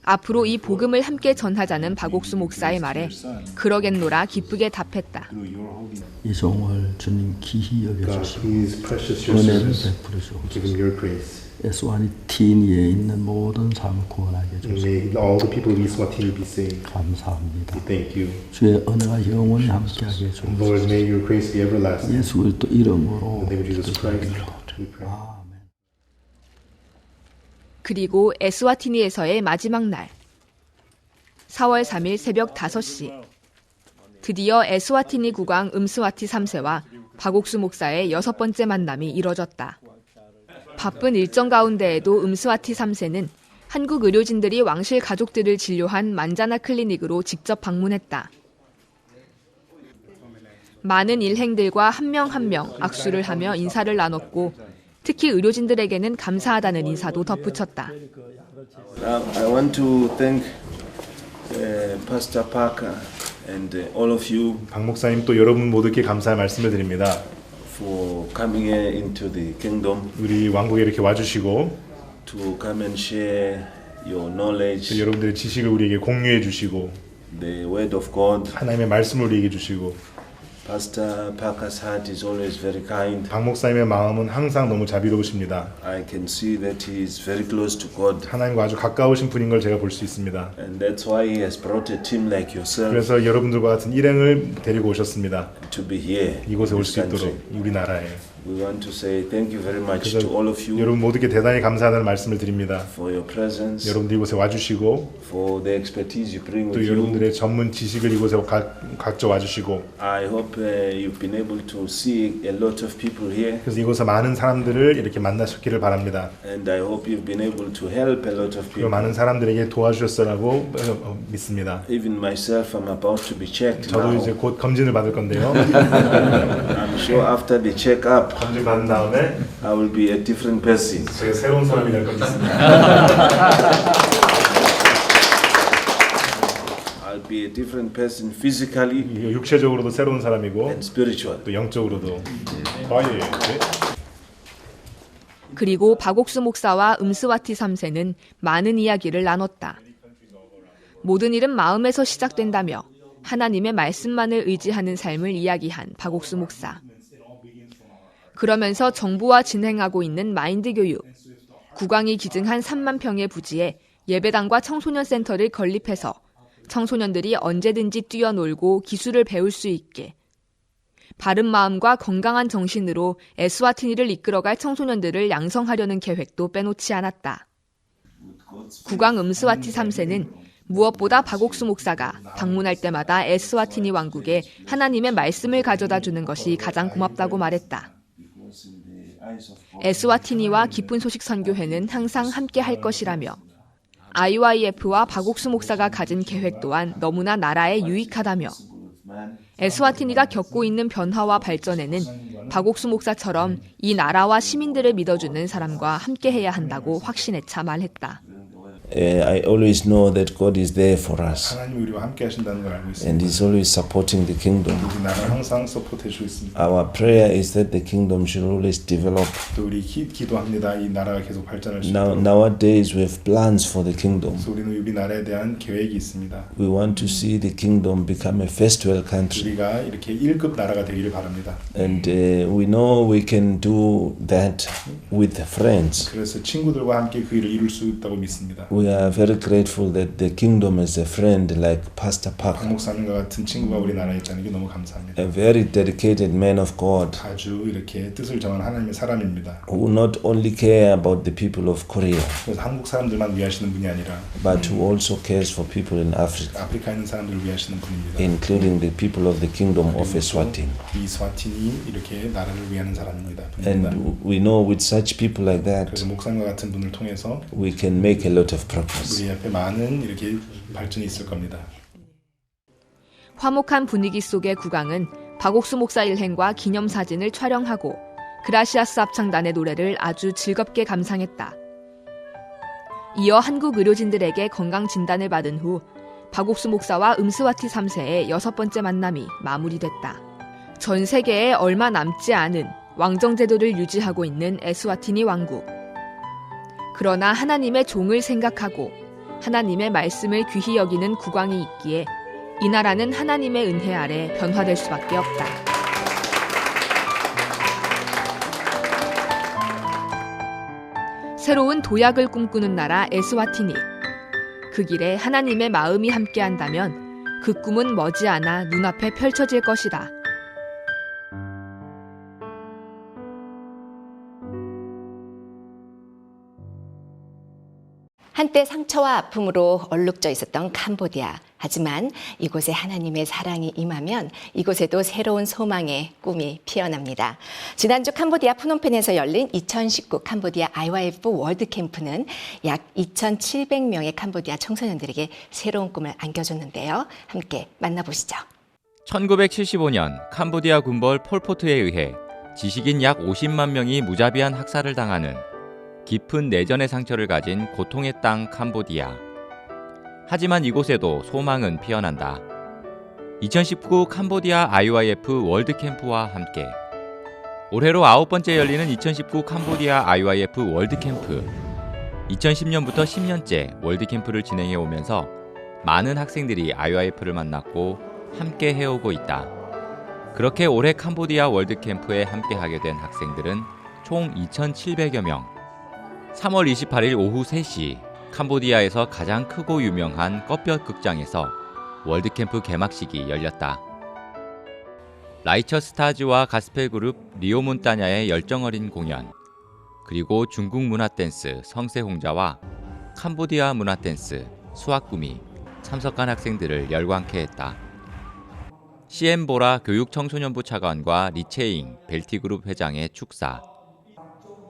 앞으로 이 복음을 함께 전하자는 박옥수 목사의 말에 그러겠노라 기쁘게 답했다. 이 종을 주님 기히 여겨주시고 은혜를 베풀어 주옵소서. 에스와티니에 있는 모든 사람을 구원하게 해주소서. 감사합니다. 주의 은혜가 영원히 함께하게 해주옵소서. 예수 그리스도 이름으로 기도드립니다. 그리고 에스와티니에서의 마지막 날 4월 3일 새벽 5시 드디어 에스와티니 국왕 음스와티 3세와 박옥수 목사의 6번째 만남이 이뤄졌다. 바쁜 일정 가운데에도 음스와티 3세는 한국 의료진들이 왕실 가족들을 진료한 만자나 클리닉으로 직접 방문했다. 많은 일행들과 한 명 한 명 악수를 하며 인사를 나눴고 특히 의료진들에게는 감사하다는 인사도 덧붙였다. I want to thank Pastor Parker and all of you. 박 목사님 또 여러분 모두께 감사의 말씀을 드립니다. For coming here into the kingdom. 우리 왕국에 이렇게 와주시고 to come and share your knowledge. 여러분들의 지식을 우리에게 공유해 주시고 the word of God. 하나님의 말씀을 우리에게 주시고 Pastor Parker's heart is always very kind. 박 목사님의 마음은 항상 너무 자비로우십니다. I can see that he is very close to God. 하나님과 아주 가까우신 분인 걸 제가 볼 수 있습니다. And that's why he has brought a team like yourself 그래서 여러분들과 같은 일행을 데리고 오셨습니다. to be here 이곳에 in 올 this 수 있도록 country. 우리나라에. We want to say thank you very much 그래서 to all of you 여러분 모두께 대단히 감사하다는 말씀을 드립니다. for your presence, 여러분들 이곳에 와주시고 for the expertise you bring 또 with you. 여러분들의 전문 지식을 이곳에 각자 와주시고 I hope you've been able to see a lot of people here. 그래서 이곳에 많은 사람들을 이렇게 만나셨기를 바랍니다. And I hope you've been able to help a lot of 그리고 people. 많은 사람들에게 도와주셨으라고 믿습니다. Even myself, I'm about to be checked 저도 now. 이제 곧 검진을 받을 건데요. I'm sure after the checkup, 검진 받은 다음에 I will be a different person. 제가 새로운 사람이 될 것 같습니다. I'll be a different person physically 육체적으로도 새로운 사람이고 and spiritual. 또 영적으로도. 그리고 박옥수 목사와 음스와티 3세는 많은 이야기를 나눴다. 모든 일은 마음에서 시작된다며 하나님의 말씀만을 의지하는 삶을 이야기한 박옥수 목사. 그러면서 정부와 진행하고 있는 마인드 교육, 국왕이 기증한 3만 평의 부지에 예배당과 청소년 센터를 건립해서 청소년들이 언제든지 뛰어놀고 기술을 배울 수 있게 바른 마음과 건강한 정신으로 에스와티니를 이끌어갈 청소년들을 양성하려는 계획도 빼놓지 않았다. 국왕 음스와티 3세는 무엇보다 박옥수 목사가 방문할 때마다 에스와티니 왕국에 하나님의 말씀을 가져다 주는 것이 가장 고맙다고 말했다. 에스와티니와 기쁜 소식 선교회는 항상 함께 할 것이라며 IYF와 박옥수 목사가 가진 계획 또한 너무나 나라에 유익하다며 에스와티니가 겪고 있는 변화와 발전에는 박옥수 목사처럼 이 나라와 시민들을 믿어주는 사람과 함께해야 한다고 확신에 차 말했다. I always know that God is there for us. 하나님이 우리와 함께 하신다는 걸 알고 있습니다. And He's always supporting the kingdom. 우리 나라를 항상 서포트해 주고 있습니다. Our prayer is that the kingdom should always develop. 또 우리 기도합니다. 이 나라가 계속 발전할 수 있도록. Nowadays we have plans for the kingdom. 그래서 우리는 우리 나라에 대한 계획이 있습니다. We want to see the kingdom become a first world country. 우리가 이렇게 1급 나라가 되기를 바랍니다. And we know we can do that with friends. 그래서 친구들과 함께 그 일을 이룰 수 있다고 믿습니다. We are very grateful that the kingdom has a friend like Pastor 박 Parker. 목사님과 같은 친구가 우리 나라에 있다는 게 너무 감사합니다. A very dedicated man of God 아주 이렇게 뜻을 정한 하나님의 사람입니다. who not only care about the people of Korea 그래서 한국 사람들만 위하시는 분이 아니라 but who also cares for people in Africa, 아프리카에 있는 사람들을 위하시는 분입니다. including the people of the kingdom of Eswatini. 이 스와티니 이렇게 나라를 위하는 사람입니다. And we know with such people like that 그래서 목사님과 같은 분을 통해서 we can make a lot of progress. 우리 앞에 많은 이렇게 발전이 있을 겁니다. 화목한 분위기 속의 국왕은 박옥수 목사 일행과 기념사진을 촬영하고 그라시아스 합창단의 노래를 아주 즐겁게 감상했다. 이어 한국 의료진들에게 건강 진단을 받은 후 박옥수 목사와 음스와티 3세의 6번째 만남이 마무리됐다. 전 세계에 얼마 남지 않은 왕정제도를 유지하고 있는 에스와티니 왕국. 그러나 하나님의 종을 생각하고 하나님의 말씀을 귀히 여기는 국왕이 있기에 이 나라는 하나님의 은혜 아래 변화될 수밖에 없다. 새로운 도약을 꿈꾸는 나라 에스와티니. 그 길에 하나님의 마음이 함께한다면 그 꿈은 머지않아 눈앞에 펼쳐질 것이다. 한때 상처와 아픔으로 얼룩져 있었던 캄보디아. 하지만 이곳에 하나님의 사랑이 임하면 이곳에도 새로운 소망의 꿈이 피어납니다. 지난주 캄보디아 프놈펜에서 열린 2019 캄보디아 IYF 월드 캠프는 약 2,700명의 캄보디아 청소년들에게 새로운 꿈을 안겨줬는데요. 함께 만나보시죠. 1975년 캄보디아 군벌 폴포트에 의해 지식인 약 50만 명이 무자비한 학살을 당하는 깊은 내전의 상처를 가진 고통의 땅 캄보디아. 하지만 이곳에도 소망은 피어난다. 2019 캄보디아 IYF 월드캠프와 함께 올해로 9번째 열리는 2019 캄보디아 IYF 월드캠프. 2010년부터 10년째 월드캠프를 진행해 오면서 많은 학생들이 IYF를 만났고 함께 해오고 있다. 그렇게 올해 캄보디아 월드캠프에 함께하게 된 학생들은 총 2,700여 명. 3월 28일 오후 3시 캄보디아에서 가장 크고 유명한 꺼뼈 극장에서 월드캠프 개막식이 열렸다. 라이처 스타즈와 가스펠 그룹 리오문따냐의 열정어린 공연, 그리고 중국 문화댄스 성세홍자와 캄보디아 문화댄스 수학구미 참석한 학생들을 열광케 했다. 시엠보라 교육청소년부 차관과 리체잉 벨티그룹 회장의 축사.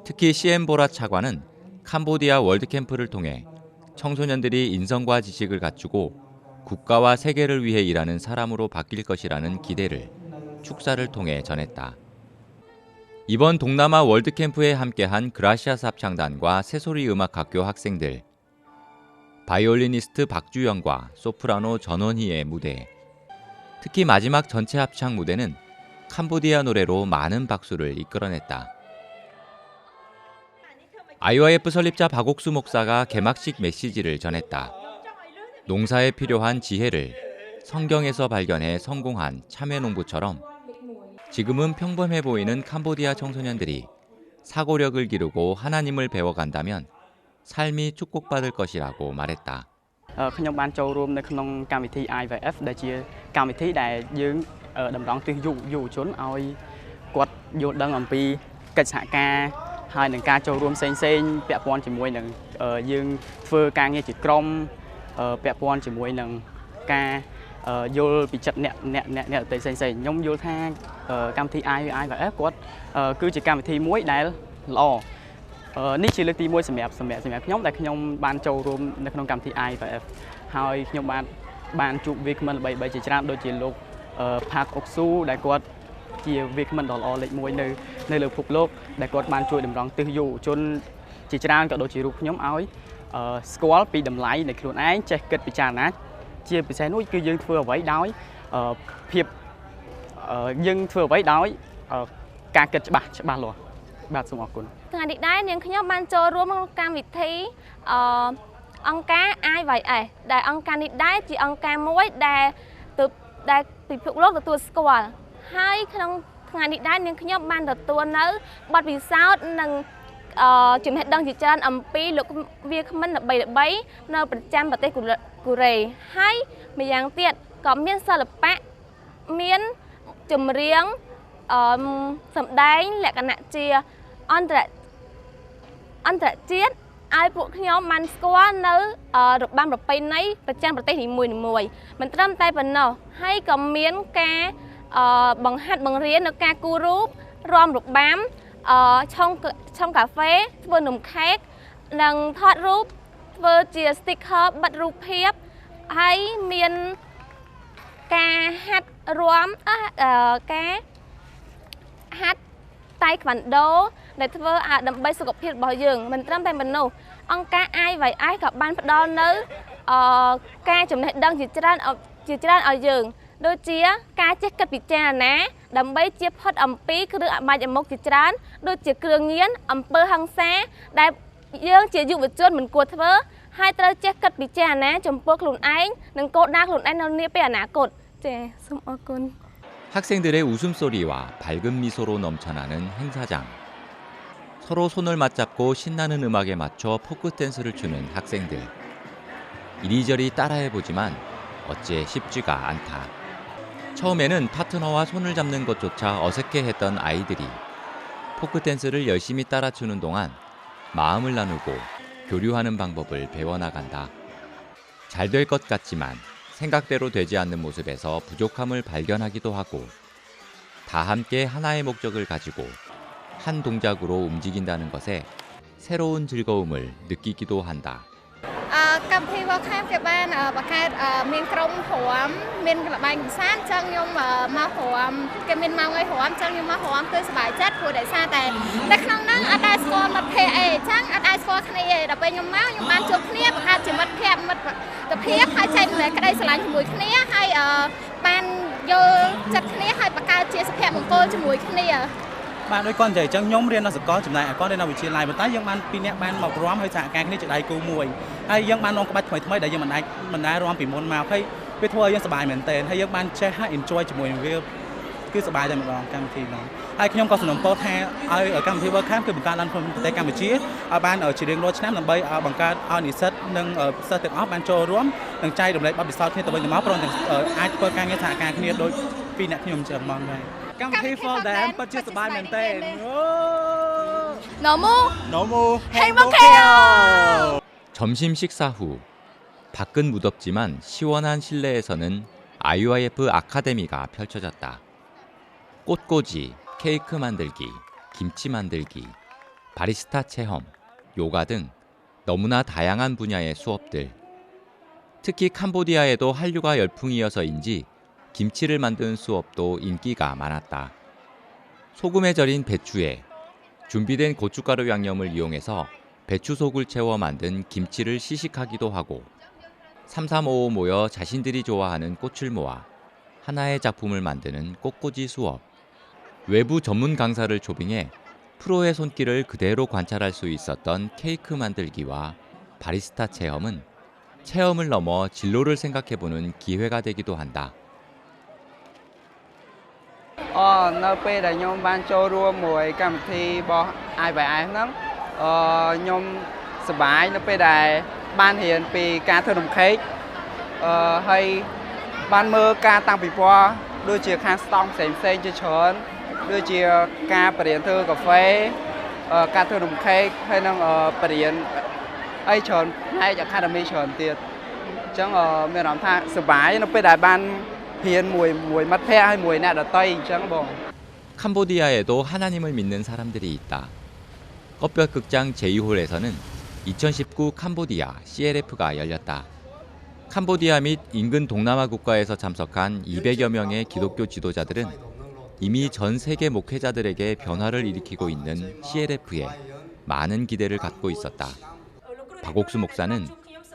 특히 시엠보라 차관은 캄보디아 월드캠프를 통해 청소년들이 인성과 지식을 갖추고 국가와 세계를 위해 일하는 사람으로 바뀔 것이라는 기대를 축사를 통해 전했다. 이번 동남아 월드캠프에 함께한 그라시아스 합창단과 새소리 음악학교 학생들, 바이올리니스트 박주영과 소프라노 전원희의 무대, 특히 마지막 전체 합창 무대는 캄보디아 노래로 많은 박수를 이끌어냈다. IYF 설립자 박옥수 목사가 개막식 메시지를 전했다. 농사에 필요한 지혜를 성경에서 발견해 성공한 참외농부처럼 지금은 평범해 보이는 캄보디아 청소년들이 사고력을 기르고 하나님을 배워간다면 삶이 축복받을 것이라고 말했다. ខ្ញុំបានចូលរួមនៅក្នុងកម្មវិធី IVF ដែលជាកម្មវិធីដែលយើងតម្រង់ទិសយុវជនឲ្យគាត់យល់ដឹងអំពីកិច្ចសហការហើយនឹងការចូលរួមផ្សេងៗពាក់ព័ន្ធជាមួយនឹងយើងធ្វើការងារជាក្រុមពាក់ព័ន្ធជាមួយនឹងការយល់ពីចិត្តអ្នកដទៃផ្សេងៗខ្ញុំយល់ថាកម្មវិធី IVF គាត់គឺជាកម្មវិធីមួយដែលល្អនេះជាលើកទី1សម្រាប់ខ្ញុំដែលខ្ញុំបានចូលរួមនៅក្នុងកម្មវិធី IVF ហើយខ្ញុំបានជួបវាគ្មិនល្បីៗជាច្រើនដូចជាលោកផាកអុកស៊ូដែលគាត់ជាវាគ្មិនដ៏ល្អលេខ1នៅលើពិភពលោកដែលគាត់បានជួយតម្រង់ទិសយុវជនជាច្រើនក៏ដូចជារូបខ្ញុំឲ្យស្គាល់ពីតម្លៃនៃខ្លួនឯងចេះគិតពិចារណាជាពិសេសនោះគឺយើងធ្វើអ្វីដោយភាពយើងធ្វើអ្វីដោយការគិតច្បាស់លាស់បាទសូមអរគុណ ថ្ងៃនេះដែរនាងខ្ញុំបានចូលរួមក្នុងកម្មវិធីអង្គការ IVF ដែលអង្គការនេះដែរជាអង្គការមួយដែលពិភពលោកទទួលស្គាល់ហើយក្នុងថ្ងៃនេះដែរនាងខ្ញុំបានទទួលនៅបទពិសោធន៍និងចំណេះដឹងជាច្រើនអំពីលោកវាគ្មិនល្បីៗនៅប្រចាំប្រទេសកូរ៉េហើយម្យ៉ាងទៀតក៏មានសិល្បៈមានចម្រៀងសម្ដែងលក្ខណៈជាអន្តរជាតិឲ្យពួកខ្ញុំបានស្គាល់នៅរបាំប្រពៃណីប្រចាំប្រទេសនីមួយៗមិនត្រឹមតែប៉ុណ្ណោះហើយក៏មានការបង្ហាត់បង្រៀននៅការគូររូបរាំរបាំឆុងកាហ្វេធ្វើនំខេកនិងថតរូបធ្វើជា sticker បិទរូបភាពហើយមានការហាត់រាំការហាត់តៃក្វាន់ដូដែលធ្វើដើម្បីសុខភាពរបស់យើងមិនត្រឹមតែប៉ុណ្ណោះអង្គការ IVF ក៏បានផ្ដល់នៅការចំណេះដឹងជាច្រើនឲ្យយើងដូចជាការចេះគិតពិចារណាដើម្បីជៀសផុតអំពីគ្រឿងអបាយមុខជាច្រើនដូចជាគ្រឿងញៀនអំពើហិង្សាដែលយើងជាយុវជនមិនគួរធ្វើហើយត្រូវចេះគិតពិចារណាចំពោះខ្លួនឯងនិងគោលដៅខ្លួនឯងនៅនាពេលអនាគតចា៎សូមអរគុណ 학생들의 웃음소리와 밝은 미소로 넘쳐나는 행사장. 서로 손을 맞잡고 신나는 음악에 맞춰 포크 댄스를 추는 학생들. 이리저리 따라해보지만 어째 쉽지가 않다. 처음에는 파트너와 손을 잡는 것조차 어색해했던 아이들이 포크 댄스를 열심히 따라추는 동안 마음을 나누고 교류하는 방법을 배워나간다. 잘 될 것 같지만 생각대로 되지 않는 모습에서 부족함을 발견하기도 하고 다 함께 하나의 목적을 가지고 한 동작으로 움직인다는 것에 새로운 즐거움을 느끼기도 한다. កម្មវិធី Workcamp គេបានបង្កើតមានក្រុមរាំមានល្បែងកម្សាន្តចឹងខ្ញុំមករាំគេមានម៉ោងឲ្យរាំចឹងខ្ញុំមករាំគឺសប្បាយចិត្តព្រោះដោយសារតែក្នុងហ្នឹងអត់ដែលស្គាល់មិត្តភ័ក្តិអីចឹងអត់ដែលស្គាល់គ្នាទេដល់ពេលខ្ញុំមកខ្ញុំបានជួបគ្នាបង្កើតជាមិត្តភ័ក្តិហើយចែកម្លែកក្តីស្រឡាញ់ជាមួយគ្នាហើយបានយល់ចិត្តគ្នាហើយបង្កើតជាសុភមង្គលជាមួយគ្នា បាទដូចគាត់និយាយចឹងខ្ញុំរៀននៅសាកលចំណែកឯគាត់រៀននៅវិទ្យាល័យប៉ុន្តែយើងបានពីរនាក់បានមករាំហើយសហការគ្នាជាដៃគូមួយហើយយើងបាននាំក្បាច់ថ្មីៗដែលយើងមិនអាចរាំពីមុនមកហើយវាធ្វើឲ្យយើងសប្បាយមែនទែនហើយយើងបានចេះហើយ enjoy ជាមួយនឹងវា គឺសប្បាយតែម្ដងកម្មវិធីហ្នឹងហើយខ្ញុំក៏សំណូមពរថាឲ្យកម្មវិធី World Camp គឺបង្កើតឡើងក្នុងប្រទេសកម្ពុជាឲ្យបានជារៀងរាល់ឆ្នាំដើម្បីឲ្យបង្កើតឲ្យនិស្សិតនិងសិស្សទាំងអស់បានចូលរួមនិងចែករំលែកបទពិសោធន៍គ្នាទៅវិញទៅមកព្រមទាំងអាចធ្វើការងារសហការគ្នាដូចពីអ្នកខ្ញុំចឹងហ្មងដែរកម្មវិធី For Them ពិតជាសប្បាយមែនទែន 너무 행복해요. 점심 식사 후 밖은 무덥지만 시원한 실내에서는 IYF 아카데미가 펼쳐졌다. 꽃꽂이, 케이크 만들기, 김치 만들기, 바리스타 체험, 요가 등 너무나 다양한 분야의 수업들. 특히 캄보디아에도 한류가 열풍이어서인지 김치를 만드는 수업도 인기가 많았다. 소금에 절인 배추에 준비된 고춧가루 양념을 이용해서 배추속을 채워 만든 김치를 시식하기도 하고 3355 모여 자신들이 좋아하는 꽃을 모아 하나의 작품을 만드는 꽃꽂이 수업. 외부 전문 강사를 초빙해 프로의 손길을 그대로 관찰할 수 있었던 케이크 만들기와 바리스타 체험은 체험을 넘어 진로를 생각해보는 기회가 되기도 한다. នៅពេលដែលខ្ញុំបានចូលរួមមួយកម្មវិធីរបស់ IYF ហ្នឹងខ្ញុំសប្បាយនៅពេលដែលបានរៀនពីការធ្វើនំខេកហើយបានមើលការតាំងពីពណ៌ដូចជាខាងស្តង់ផ្សេងៗជាច្រើនដូចជាការបរៀនធ្វើកាហ្វេការធ្វើនំខេកហើយនឹងបរៀនអីច្រើនផ្នែក Academy ច្រើនទៀតអញ្ចឹងមានអារម្មណ៍ថាសប្បាយនៅពេលដែលបានរៀនមួយមិត្តភ័ក្តិហើយមួយអ្នកដទៃអញ្ចឹងបង 캄보디아에도 하나님을 믿는 사람들이 있다. 껍별극장 제2홀에서는 2019 캄보디아 CLF가 열렸다. 캄보디아 및 인근 동남아 국가에서 참석한 200여 명의 기독교 지도자들은 이미 전 세계 목회자들에게 변화를 일으키고 있는 CLF에 많은 기대를 갖고 있었다. 박옥수 목사는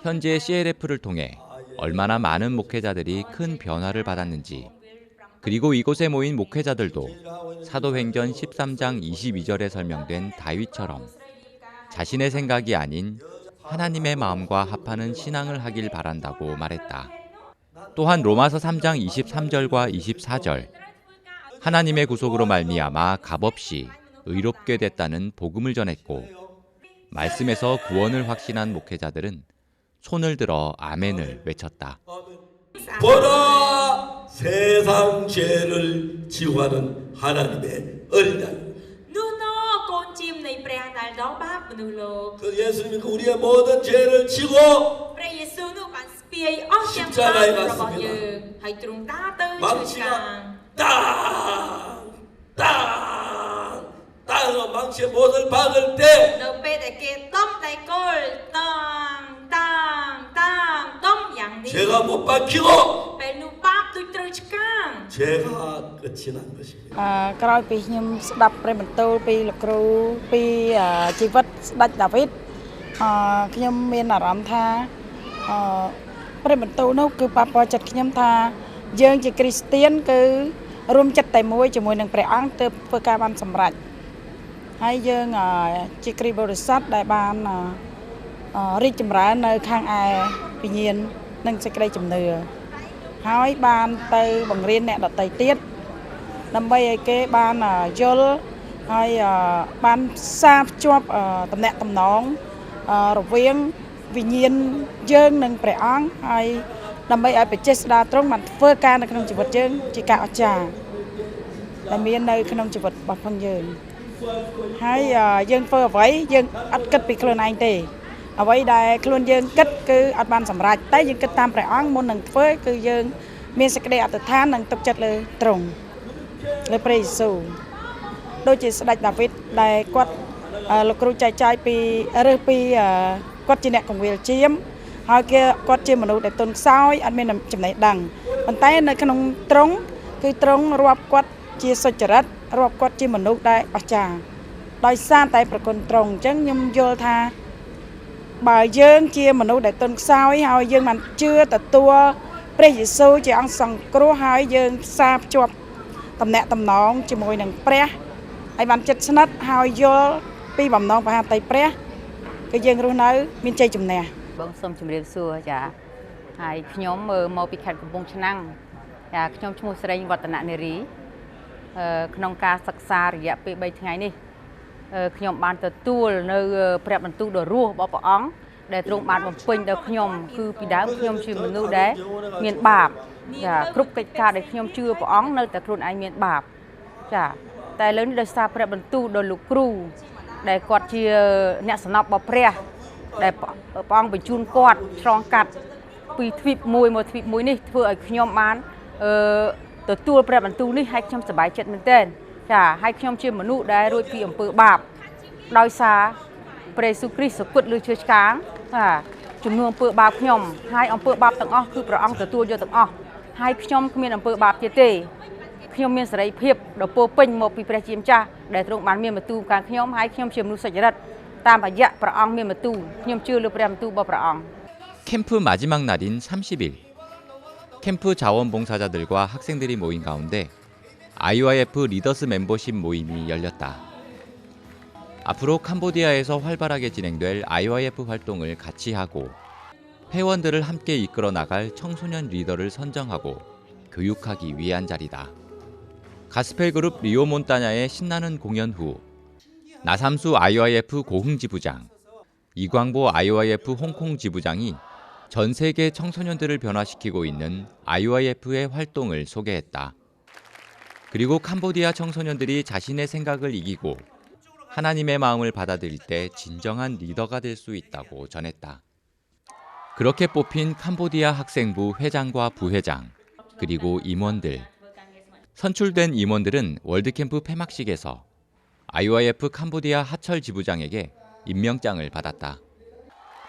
현재 CLF를 통해 얼마나 많은 목회자들이 큰 변화를 받았는지, 그리고 이곳에 모인 목회자들도 사도행전 13장 22절에 설명된 다윗처럼 자신의 생각이 아닌 하나님의 마음과 합하는 신앙을 하길 바란다고 말했다. 또한 로마서 3장 23절과 24절, 하나님의 구속으로 말미암아 값없이 의롭게 됐다는 복음을 전했고, 말씀에서 구원을 확신한 목회자들은 손을 들어 아멘을 외쳤다. 보라, 세상 죄를 지고하는 하나님의 어린 양. 그 예수님이 우리의 모든 죄를 지고 십자가에 갔습니다. 망치가 땅 망치의 못을 박을 때 죄가 못 박히고 죄가 끝이 난 것입니다. ក្រោយពីខ្ញុំស្ដាប់ព្រះបន្ទូលពីលោកគ្រូពីជីវិតស្ដេចដាវីតខ្ញុំមានអារម្មណ៍ថាព្រះបន្ទូលនោះគឺប៉ះពាល់ចិត្តខ្ញុំថាយើងជាគ្រីស្ទានគឺរួមចិត្តតែមួយជាមួយនឹងព្រះអង្គទើបធ្វើការបានសម្រេចហើយយើងជាគ្រីស្ទបរិស័ទដែលបានរីកចម្រើននៅខាងឯវិញ្ញាណនិងសេចក្តីជំនឿហើយបានទៅបង្រៀនអ្នកដទៃទៀតដើម្បីឲ្យគេបានយល់ហើយបានផ្សារភ្ជាប់តំណែងតំណងរវាងវិញ្ញាណយើងនិងព្រះអង្គហើយដើម្បីឲ្យបច្ចេស្តាត្រង់បានធ្វើការនៅក្នុងជីវិតយើងជាការអស្ចារ្យដែលមាននៅក្នុងជីវិតរបស់ផងយើងហើយយើងធ្វើអ្វីយើងអត់គិតពីខ្លួនឯងទេអ្វីដែលខ្លួនយើងគិតគឺអត់បានសម្រេចតែយើងគិតតាមព្រះអង្គមុននឹងធ្វើគឺយើងមានសេចក្តីអធិដ្ឋាននិងទុកចិត្តលើទ្រង់លើព្រះយេស៊ូវដូចជាស្ដេចដាវីតដែលគាត់លោកគ្រូចែកចាយពីរើសពីគាត់ជាអ្នកកងវិលជាមហើយគាត់ជាមនុស្សដែលទន់ខ្សោយអត់មានចំណេះដឹងប៉ុន្តែនៅក្នុងទ្រង់គឺទ្រង់រាប់គាត់ជាសុចរិតរាប់គាត់ជាមនុស្សដែលអស្ចារ្យដោយសារតែប្រគុណទ្រង់អញ្ចឹងខ្ញុំយល់ថាបើយើងជាមនុស្សដែលទន់ខ្សោយហើយយើងមិនជឿទទួលព្រះយេស៊ូវជាអង្គសង្គ្រោះហើយយើងផ្សារភ្ជាប់តំណែងតំណងជាមួយនឹងព្រះហើយបានចិត្តស្និទ្ធហើយយល់ពីបំណងបហាតីព្រះគឺយើងរស់នៅមានជ័យជំនះបងសូមជម្រាបសួរចាហើយខ្ញុំមកពីខេត្តកំពង់ឆ្នាំងចាខ្ញុំឈ្មោះស្រីវឌ្ឍននារី ក្នុងការសិក្សារយៈពេល3ថ្ងៃនេះខ្ញុំបានទទួលនៅព្រះបន្ទូលដ៏រស់របស់ព្រះអង្គដែលទ្រង់បានបំពេញដល់ខ្ញុំគឺពីដើមខ្ញុំជាមនុស្សដែលមានបាបចាគ្រប់កិច្ចការដែលខ្ញុំជឿព្រះអង្គនៅតែខ្លួនឯងមានបាបចាតែឥឡូវនេះដោយសារព្រះបន្ទូលដល់លោកគ្រូដែលគាត់ជាអ្នកសំណប់របស់ព្រះដែលព្រះអង្គបញ្ជូនគាត់ឆ្លងកាត់ពីទ្វីបមួយមកទ្វីបមួយនេះធ្វើឲ្យខ្ញុំបានទទួលព្រះបន្ទូលនេះឲ្យខ្ញុំសប្បាយចិត្តមែនទែនចាឲ្យខ្ញុំជាមនុស្សដែលរួចពីអំពើបាបដោយសារព្រះយេស៊ូវគ្រីស្ទសគត់លើឈើឆ្កាងជំនួសអំពើបាបខ្ញុំហើយអំពើបាបទាំងអស់គឺព្រះអង្គទទួលយកទាំងអស់ហើយខ្ញុំគ្មានអំពើបាបទៀតទេខ្ញុំមានសេរីភាពដ៏ពោពេញមកពីព្រះជាម្ចាស់ដែលទ្រង់បានមានបន្ទូលខាងខ្ញុំហើយខ្ញុំជាមនុស្សសុចរិតតាមរយៈព្រះអង្គមានបន្ទូលខ្ញុំជឿលើព្រះបន្ទូលរបស់ព្រះអង្គ 캠프 마지막 날인 30일. 캠프 자원봉사자들과 학생들이 모인 가운데 IYF 리더스 멤버십 모임이 열렸다. 앞으로 캄보디아에서 활발하게 진행될 IYF 활동을 같이 하고 회원들을 함께 이끌어 나갈 청소년 리더를 선정하고 교육하기 위한 자리다. 가스펠 그룹 리오 몬타냐의 신나는 공연 후 나삼수 IYF 고흥 지부장, 이광보 IYF 홍콩 지부장이 전 세계 청소년들을 변화시키고 있는 IYF의 활동을 소개했다. 그리고 캄보디아 청소년들이 자신의 생각을 이기고 하나님의 마음을 받아들일 때 진정한 리더가 될 수 있다고 전했다. 그렇게 뽑힌 캄보디아 학생부 회장과 부회장, 그리고 임원들. 선출된 임원들은 월드캠프 폐막식에서 IYF 캄보디아 하철 지부장에게 임명장을 받았다.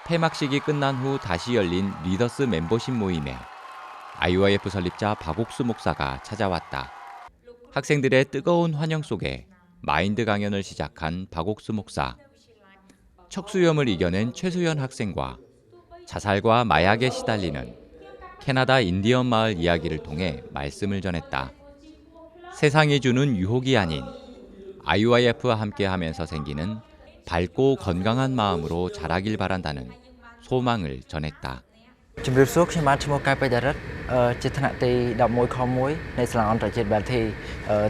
폐막식이 끝난 후 다시 열린 리더스 멤버십 모임에 IYF 설립자 박옥수 목사가 찾아왔다. 학생들의 뜨거운 환영 속에 마인드 강연을 시작한 박옥수 목사. 척수염을 이겨낸 최수연 학생과 자살과 마약에 시달리는 캐나다 인디언 마을 이야기를 통해 말씀을 전했다. 세상이 주는 유혹이 아닌 IYF와 함께하면서 생기는 밝고 건강한 마음으로 자라길 바란다는 소망을 전했다. ជំរាបសួរខ្ញុំបាទឈ្មោះកែបបេដារិទ្ធជាថ្នាក់ទី11ខ1នៃសាលាអន្តរជាតិបែលធី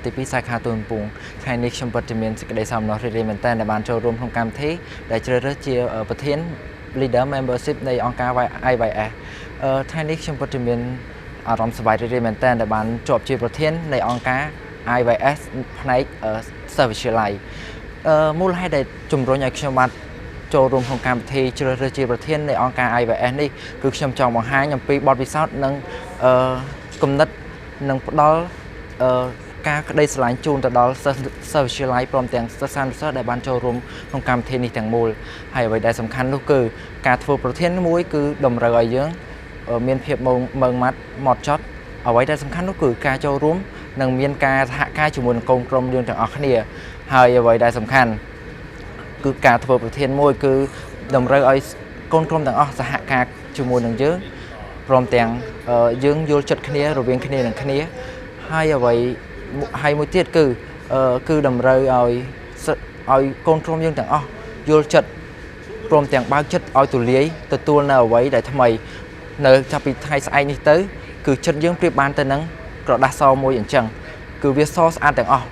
ទី2សាខាទូនពងថ្ងៃនេះខ្ញុំពិតជាមានសេចក្តីសោមនស្សរីករាយមែនទែនដែលបានចូលរួមក្នុងកម្មវិធីដែលជ្រើសរើសជាប្រធាន Leader Membership នៃអង្គការ IYF ថ្ងៃនេះខ្ញុំពិតជាមានអារម្មណ៍សប្បាយរីករាយមែនទែនដែលបានជាប់ជាប្រធាននៃអង្គការ IYF ផ្នែកសិស្សវិទ្យាល័យមូលហេតុដែលជំរុញឲ្យខ្ញុំបានចូលរួមក្នុងកម្មវិធីជ្រើសរើសជាប្រធាននៃអង្គការ IYF នេះគឺខ្ញុំចង់បង្ហាញអំពីបទពិសោធន៍និងគំនិតនិងផ្ដល់ការក្តីស្រឡាញ់ជូនទៅដល់សិស្សវិទ្យាល័យព្រមទាំងសិស្សានុសិស្សដែលបានចូលរួមក្នុងកម្មវិធីនេះទាំងមូលហើយអ្វីដែលសំខាន់នោះគឺការធ្វើប្រធានមួយគឺតម្រូវឲ្យយើងមានភាពម៉ឺងម៉ាត់ហ្មត់ចត់អ្វីដែលសំខាន់នោះគឺការចូលរួមនិងមានការសហការជាមួយនឹងកូនក្រុមយើងទាំងអស់គ្នាហើយអ្វីដែលសំខាន់គឺការធ្វើប្រធានមួយគឺតម្រូវឲ្យកូនក្រុមទាំងអស់សហការជាមួយនឹងយើងព្រមទាំងយើងយល់ចិត្តគ្នារវាងគ្នានឹងគ្នាហើយមួយទៀតគឺតម្រូវឲ្យកូនក្រុមយើងទាំងអស់យល់ចិត្តព្រមទាំងបើកចិត្តឲ្យទូលាយទទួលនៅអ្វីដែលថ្មីនៅចាប់ពីថ្ងៃស្អែកនេះទៅគឺចិត្តយើងប្រៀបបានទៅនឹងក្រដាសសមួយអញ្ចឹងគឺវាសស្អាតទាំងអស់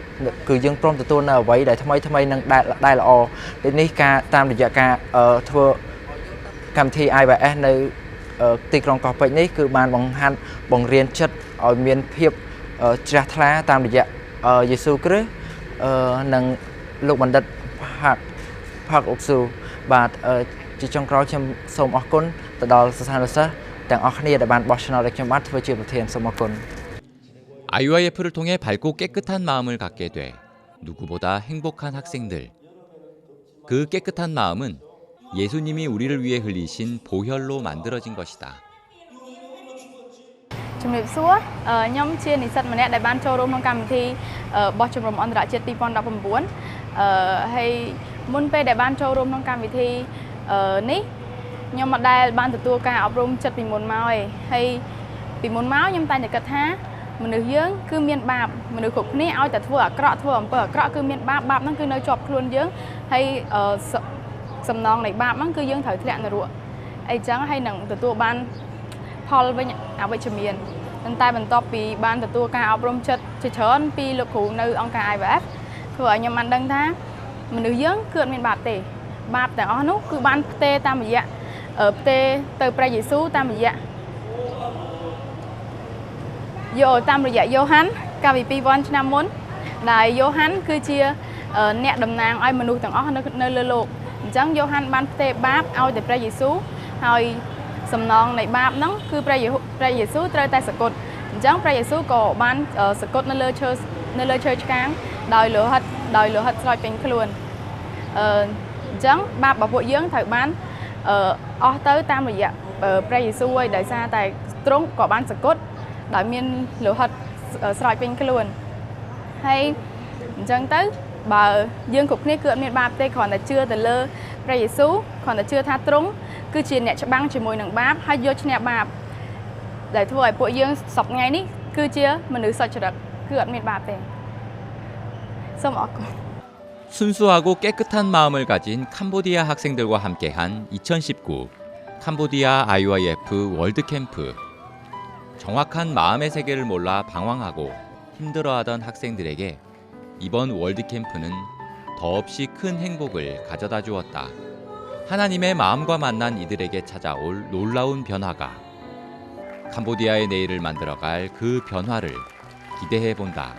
គឺយើងព្រមទទួលនៅអ្វីដែលថ្មីនឹងដែលល្អដូចនេះការតាមរយៈការធ្វើកម្មវិធី IYF នៅទីក្រុងកោះពេជ្រនេះគឺបានបង្រៀនចិត្តឲ្យមានភាពជ្រះថ្លាតាមរយៈយេស៊ូវគ្រីស្ទនិងលោកបណ្ឌិតផាក់អុកស៊ូបាទជាចុងក្រោយខ្ញុំសូមអរគុណទៅដល់សិស្សានុសិស្សទាំងអស់គ្នាដែលបានបោះឆ្នោតឲ្យខ្ញុំបានធ្វើជាប្រធានសូមអរគុណ IYF를 통해 밝고 깨끗한 마음을 갖게 돼 누구보다 행복한 학생들. 그 깨끗한 마음은 예수님이 우리를 위해 흘리신 보혈로 만들어진 것이다. ជំរាបសួរខ្ញុំជានិស្សិតម្នាក់ដែលបានចូលរួមក្នុងកម្មវិធីបោះជំរំអន្តរជាតិ2019ហើយមុនពេលដែលបានចូលរួមក្នុងកម្មវិធីនេះខ្ញុំមិនដែលបានទទួលការអប់រំចិត្តពីមុនមកទេហើយពីមុនមកខ្ញុំតែងតែគិតថាមនុស្សយើងគឺមានបាបមនុស្សគ្រប់គ្នាឲ្យតែធ្វើអាក្រក់ធ្វើអំពើអាក្រក់គឺមានបាបហ្នឹងគឺនៅជាប់ខ្លួនយើងហើយសំណងនៃបាបហ្នឹងគឺយើងត្រូវធ្លាក់នរកអីចឹងហើយនឹងទទួលបានផលវិញអវិជ្ជមាន ប៉ុន្តែបន្ទាប់ពីបានទទួលការអប់រំចិត្តជាច្រើនពីលោកគ្រូនៅអង្គការ IVF ធ្វើឲ្យខ្ញុំបានដឹងថាមនុស្សយើងគឺអត់មានបាបទេបាបទាំងអស់នោះគឺបានផ្ទេរតាមរយៈផ្ទេរទៅព្រះយេស៊ូវតាមរយៈយ៉ូហាន់កាលពី2000ឆ្នាំមុនដែលយ៉ូហាន់គឺជាអ្នកតំណាងឲ្យមនុស្សទាំងអស់នៅលើលោកអញ្ចឹងយ៉ូហាន់បានផ្ទេរបាបឲ្យទៅព្រះយេស៊ូវហើយសំណងនៃបាបហ្នឹងគឺព្រះយេស៊ូវត្រូវតែសគត់អញ្ចឹងព្រះយេស៊ូវក៏បានសគត់នៅលើឈើឆ្កាងដោយលោហិតស្រោចពេញខ្លួនអញ្ចឹងបាបរបស់ពួកយើងត្រូវបានអស់ទៅតាមរយៈព្រះយេស៊ូវហើយដោយសារតែទ្រង់ក៏បានសគត់ដោយមានលោហិតស្រោចពេញខ្លួនហើយអញ្ចឹងទៅបើយើងគ្រប់គ្នាគឺអត់មានបាបទេគ្រាន់តែជឿទៅលើព្រះយេស៊ូវគ្រាន់តែជឿថាទ្រង់គឺជាអ្នកច្បាំងជាមួយនឹងបាបហើយយកឈ្នះបាបដែលធ្វើឲ្យពួកយើងសប្តាហ៍ថ្ងៃនេះគឺជាមនុស្សសុចរិតគឺអត់មានបាបទេសូមអរគុណ 순수하고 깨끗한 마음을 가진 캄보디아 학생들과 함께한 2019 캄보디아 IYF 월드캠프. 정확한 마음의 세계를 몰라 방황하고 힘들어하던 학생들에게 이번 월드캠프는 더없이 큰 행복을 가져다 주었다. 하나님의 마음과 만난 이들에게 찾아올 놀라운 변화가 캄보디아의 내일을 만들어갈 그 변화를 기대해 본다.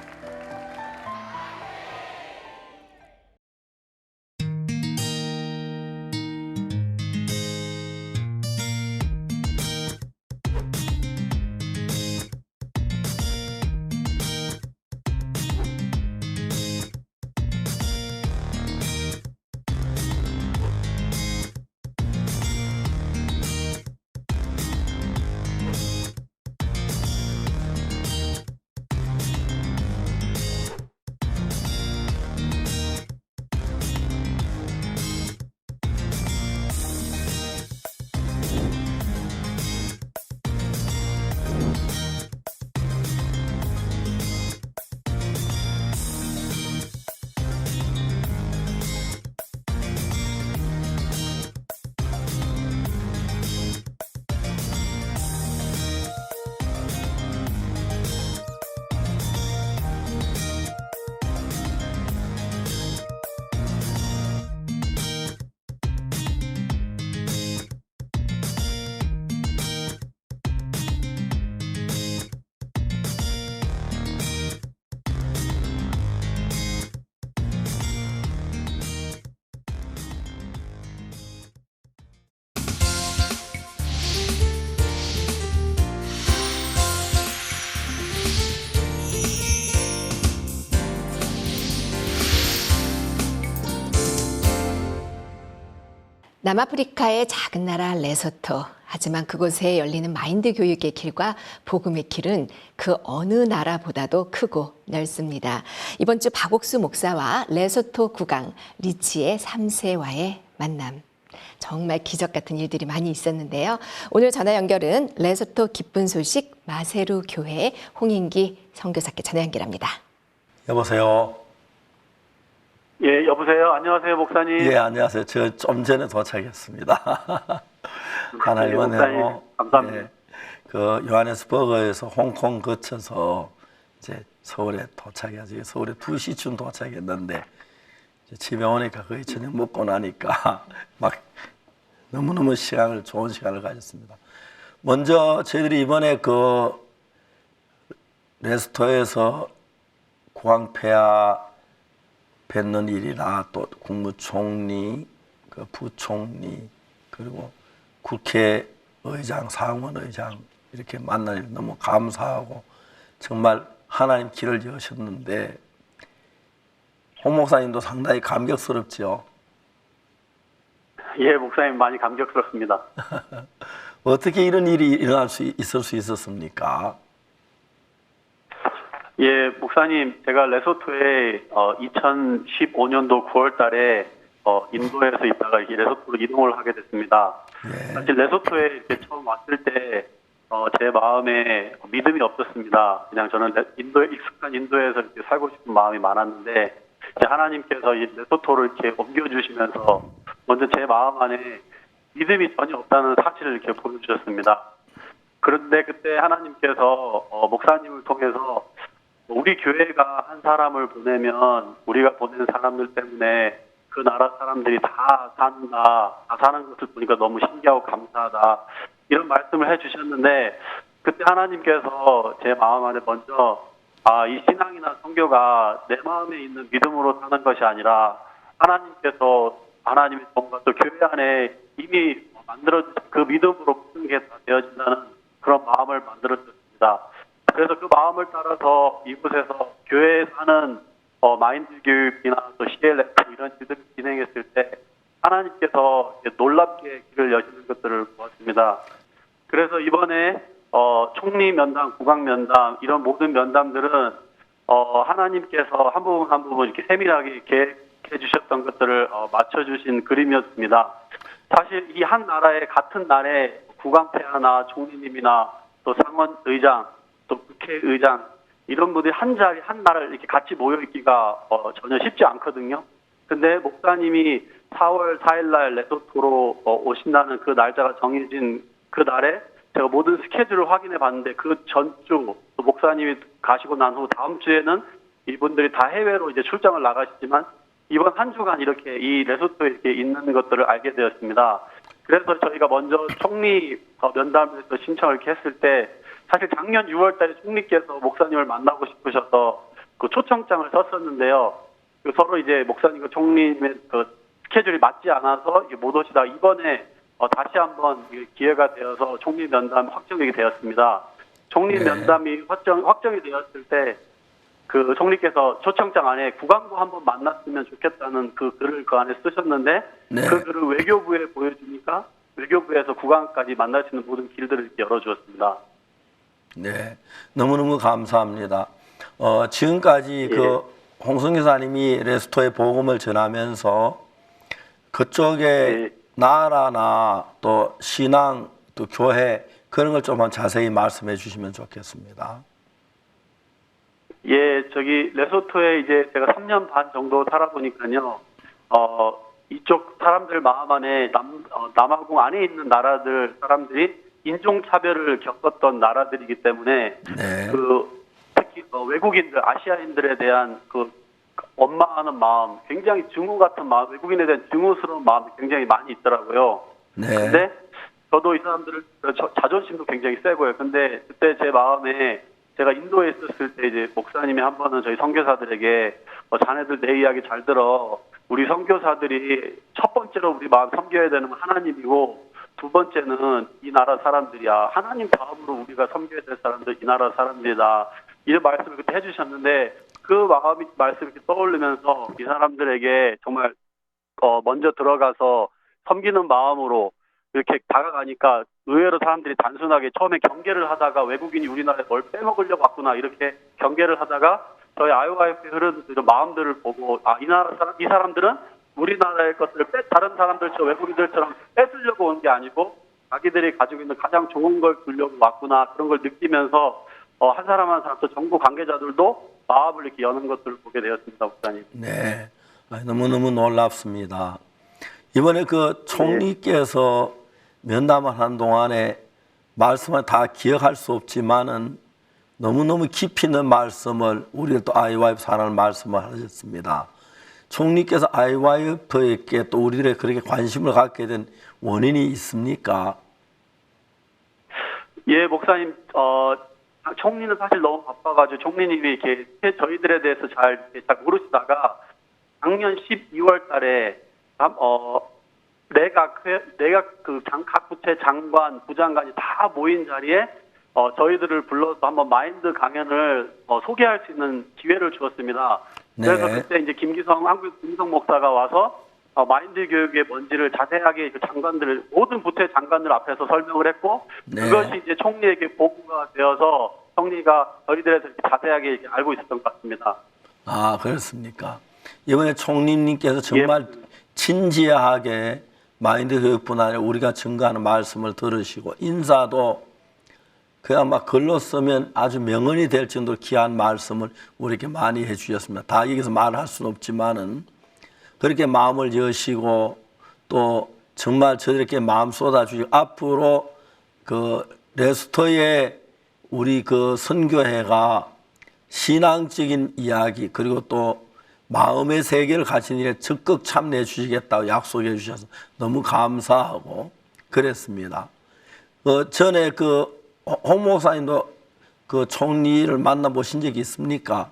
남아프리카의 작은 나라 레소토. 하지만 그곳에 열리는 마인드 교육의 길과 복음의 길은 그 어느 나라보다도 크고 넓습니다. 이번 주 박옥수 목사와 레소토 국왕 리치의 3세와의 만남. 정말 기적 같은 일들이 많이 있었는데요. 오늘 전화 연결은 레소토 기쁜 소식 마세루 교회 홍인기 선교사께 전화 연결합니다. 여보세요. 예, 여보세요. 안녕하세요, 목사님. 예, 안녕하세요. 저 좀 전에 도착했습니다. 하나님은 목사님, 감사합니다. 예, 그 요하네스버그에서 홍콩 거쳐서 이제 서울에 도착해야지. 서울에 2시쯤 도착했는데 이제 집에 오니까 거의 저녁 먹고 나니까 막 너무너무 좋은 시간을 가졌습니다. 먼저 저희들이 이번에 그 레스토에서 국왕폐하 뵙는 일이나 또 국무총리, 그 부총리, 그리고 국회의장, 상원의장 이렇게 만난 일 너무 감사하고 정말 하나님 길을 여셨는데 홍 목사님도 상당히 감격스럽죠? 예, 목사님 많이 감격스럽습니다. 어떻게 이런 일이 있을 수 있었습니까? 예, 목사님, 제가 레소토에 2015년도 9월 달에 인도에서 있다가 이렇게 레소토로 이동을 하게 됐습니다. 예. 사실 레소토에 이렇게 처음 왔을 때 제 마음에 믿음이 없었습니다. 그냥 저는 익숙한 인도에서 이렇게 살고 싶은 마음이 많았는데 하나님께서 이 레소토를 이렇게 옮겨주시면서 먼저 제 마음 안에 믿음이 전혀 없다는 사실을 이렇게 보여주셨습니다. 그런데 그때 하나님께서 목사님을 통해서 우리 교회가 한 사람을 보내면 우리가 보낸 사람들 때문에 그 나라 사람들이 다 산다, 다 사는 것을 보니까 너무 신기하고 감사하다 이런 말씀을 해주셨는데 그때 하나님께서 제 마음 안에 먼저 이 신앙이나 선교가 내 마음에 있는 믿음으로 사는 것이 아니라 하나님께서 하나님의 뭔가 또 교회 안에 이미 만들어진 그 믿음으로 모든 게 다 되어진다는 그런 마음을 만들어줬습니다. 그래서 그 마음을 따라서 이곳에서 교회에 사는 마인드 교육이나 또 CLF 이런 일들을 진행했을 때 하나님께서 놀랍게 길을 여시는 것들을 보았습니다. 그래서 이번에 총리 면담, 국왕 면담 이런 모든 면담들은 하나님께서 한 부분 한 부분 이렇게 세밀하게 계획해 주셨던 것들을 맞춰주신 그림이었습니다. 사실 이 한 나라의 같은 날에 국왕폐하나 총리님이나 또 상원의장 또 국회의장 이런 분들이 한 자리 한 나라를 이렇게 같이 모여 있기가 전혀 쉽지 않거든요. 근데 목사님이 4월 4일 날 레소토로 오신다는 그 날짜가 정해진 그 날에 제가 모든 스케줄을 확인해 봤는데 그 전주 또 목사님이 가시고 난 후 다음 주에는 이분들이 다 해외로 이제 출장을 나가시지만 이번 한 주간 이렇게 이 레소토에 이렇게 있는 것들을 알게 되었습니다. 그래서 저희가 먼저 총리 면담에서 신청을 이렇게 했을 때 사실 작년 6월 달에 총리께서 목사님을 만나고 싶으셔서 그 초청장을 썼었는데요. 서로 이제 목사님과 총리의 그 스케줄이 맞지 않아서 못 오시다 이번에 다시 한번 기회가 되어서 총리 면담 확정이 되었습니다. 총리 면담이 확정이 되었을 때 그 총리께서 초청장 안에 국왕도 한번 만났으면 좋겠다는 그 글을 그 안에 쓰셨는데 그 글을 외교부에 보여주니까 외교부에서 국왕까지 만날 수 있는 모든 길들을 이렇게 열어주었습니다. 네, 너무너무 감사합니다. 지금까지 그 홍성 교사님이 레스토의 복음을 전하면서 그쪽에 나라나 또 신앙 또 교회 그런 걸 좀 자세히 말씀해 주시면 좋겠습니다. 예, 저기 레소토에 이제 제가 3년 반 정도 살아보니까요. 이쪽 사람들 마음 안에 남아공 안에 있는 나라들 사람들이 인종차별을 겪었던 나라들이기 때문에 그 특히 외국인들 아시아인들에 대한 그 원망하는 마음, 굉장히 증오 같은 마음, 외국인에 대한 증오스러운 마음이 굉장히 많이 있더라고요. 근데 저도 이 사람들을 자존심도 굉장히 세고요. 근데 그때 제 마음에 제가 인도에 있었을 때 이제 목사님이 한 번은 저희 선교사들에게 자네들 내 이야기 잘 들어. 우리 선교사들이 첫 번째로 우리 마음 섬겨야 되는 건 하나님이고 두 번째는 이 나라 사람들이야. 하나님 다음으로 우리가 섬겨야 될 사람들 이 나라 사람들이다. 이런 말씀을 그때 해주셨는데 그 말씀이 이렇게 떠오르면서 이 사람들에게 정말 먼저 들어가서 섬기는 마음으로 이렇게 다가가니까 의외로 사람들이 단순하게 처음에 경계를 하다가 외국인이 우리나라에 뭘 빼먹으려고 왔구나 이렇게 경계를 하다가 저희 IOIF의 흐르는 이런 마음들을 보고 이 사람들은 우리나라의 것들을 다른 사람들처럼 외국인들처럼 뺏으려고 온 게 아니고 자기들이 가지고 있는 가장 좋은 걸 주려고 왔구나 그런 걸 느끼면서 한 사람 한 사람 또 정부 관계자들도 마음을 이렇게 여는 것들을 보게 되었습니다, 목사님. 네, 너무너무 놀랍습니다. 이번에 그 총리께서 면담을 한 동안에 말씀을 다 기억할 수 없지만은 너무너무 깊이 있는 말씀을 우리가 또 IYF 사랑을 말씀을 하셨습니다. 총리께서 IYF에게 또 우리들의 그렇게 관심을 갖게 된 원인이 있습니까? 예, 목사님, 총리는 사실 너무 바빠가지고 총리님이 이렇게 저희들에 대해서 잘 모르시다가 작년 12월 달에 내각 각 부처 장관, 부장관이 다 모인 자리에 저희들을 불러서 한번 마인드 강연을 소개할 수 있는 기회를 주었습니다. 그래서 그때 이제 한국 김기성 목사가 와서 마인드 교육의 뭔지를 자세하게 그 장관들 모든 부처의 장관들 앞에서 설명을 했고 그것이 이제 총리에게 보고가 되어서 총리가 저희들에서 이렇게 자세하게 이렇게 알고 있었던 것 같습니다. 아, 그렇습니까? 이번에 총리님께서 정말 진지하게 마인드 교육뿐 아니라 우리가 증거하는 말씀을 들으시고 인사도 그냥 막 글로 쓰면 아주 명언이 될 정도로 귀한 말씀을 우리에게 많이 해주셨습니다. 다 여기서 말할 수는 없지만은 그렇게 마음을 여시고 또 정말 저들에게 마음 쏟아주시고 앞으로 그 레스토의 우리 그 선교회가 신앙적인 이야기 그리고 또 마음의 세계를 가진 일에 적극 참여해 주시겠다고 약속해 주셔서 너무 감사하고 그랬습니다. 전에 홍 목사님도 그 총리를 만나보신 적이 있습니까?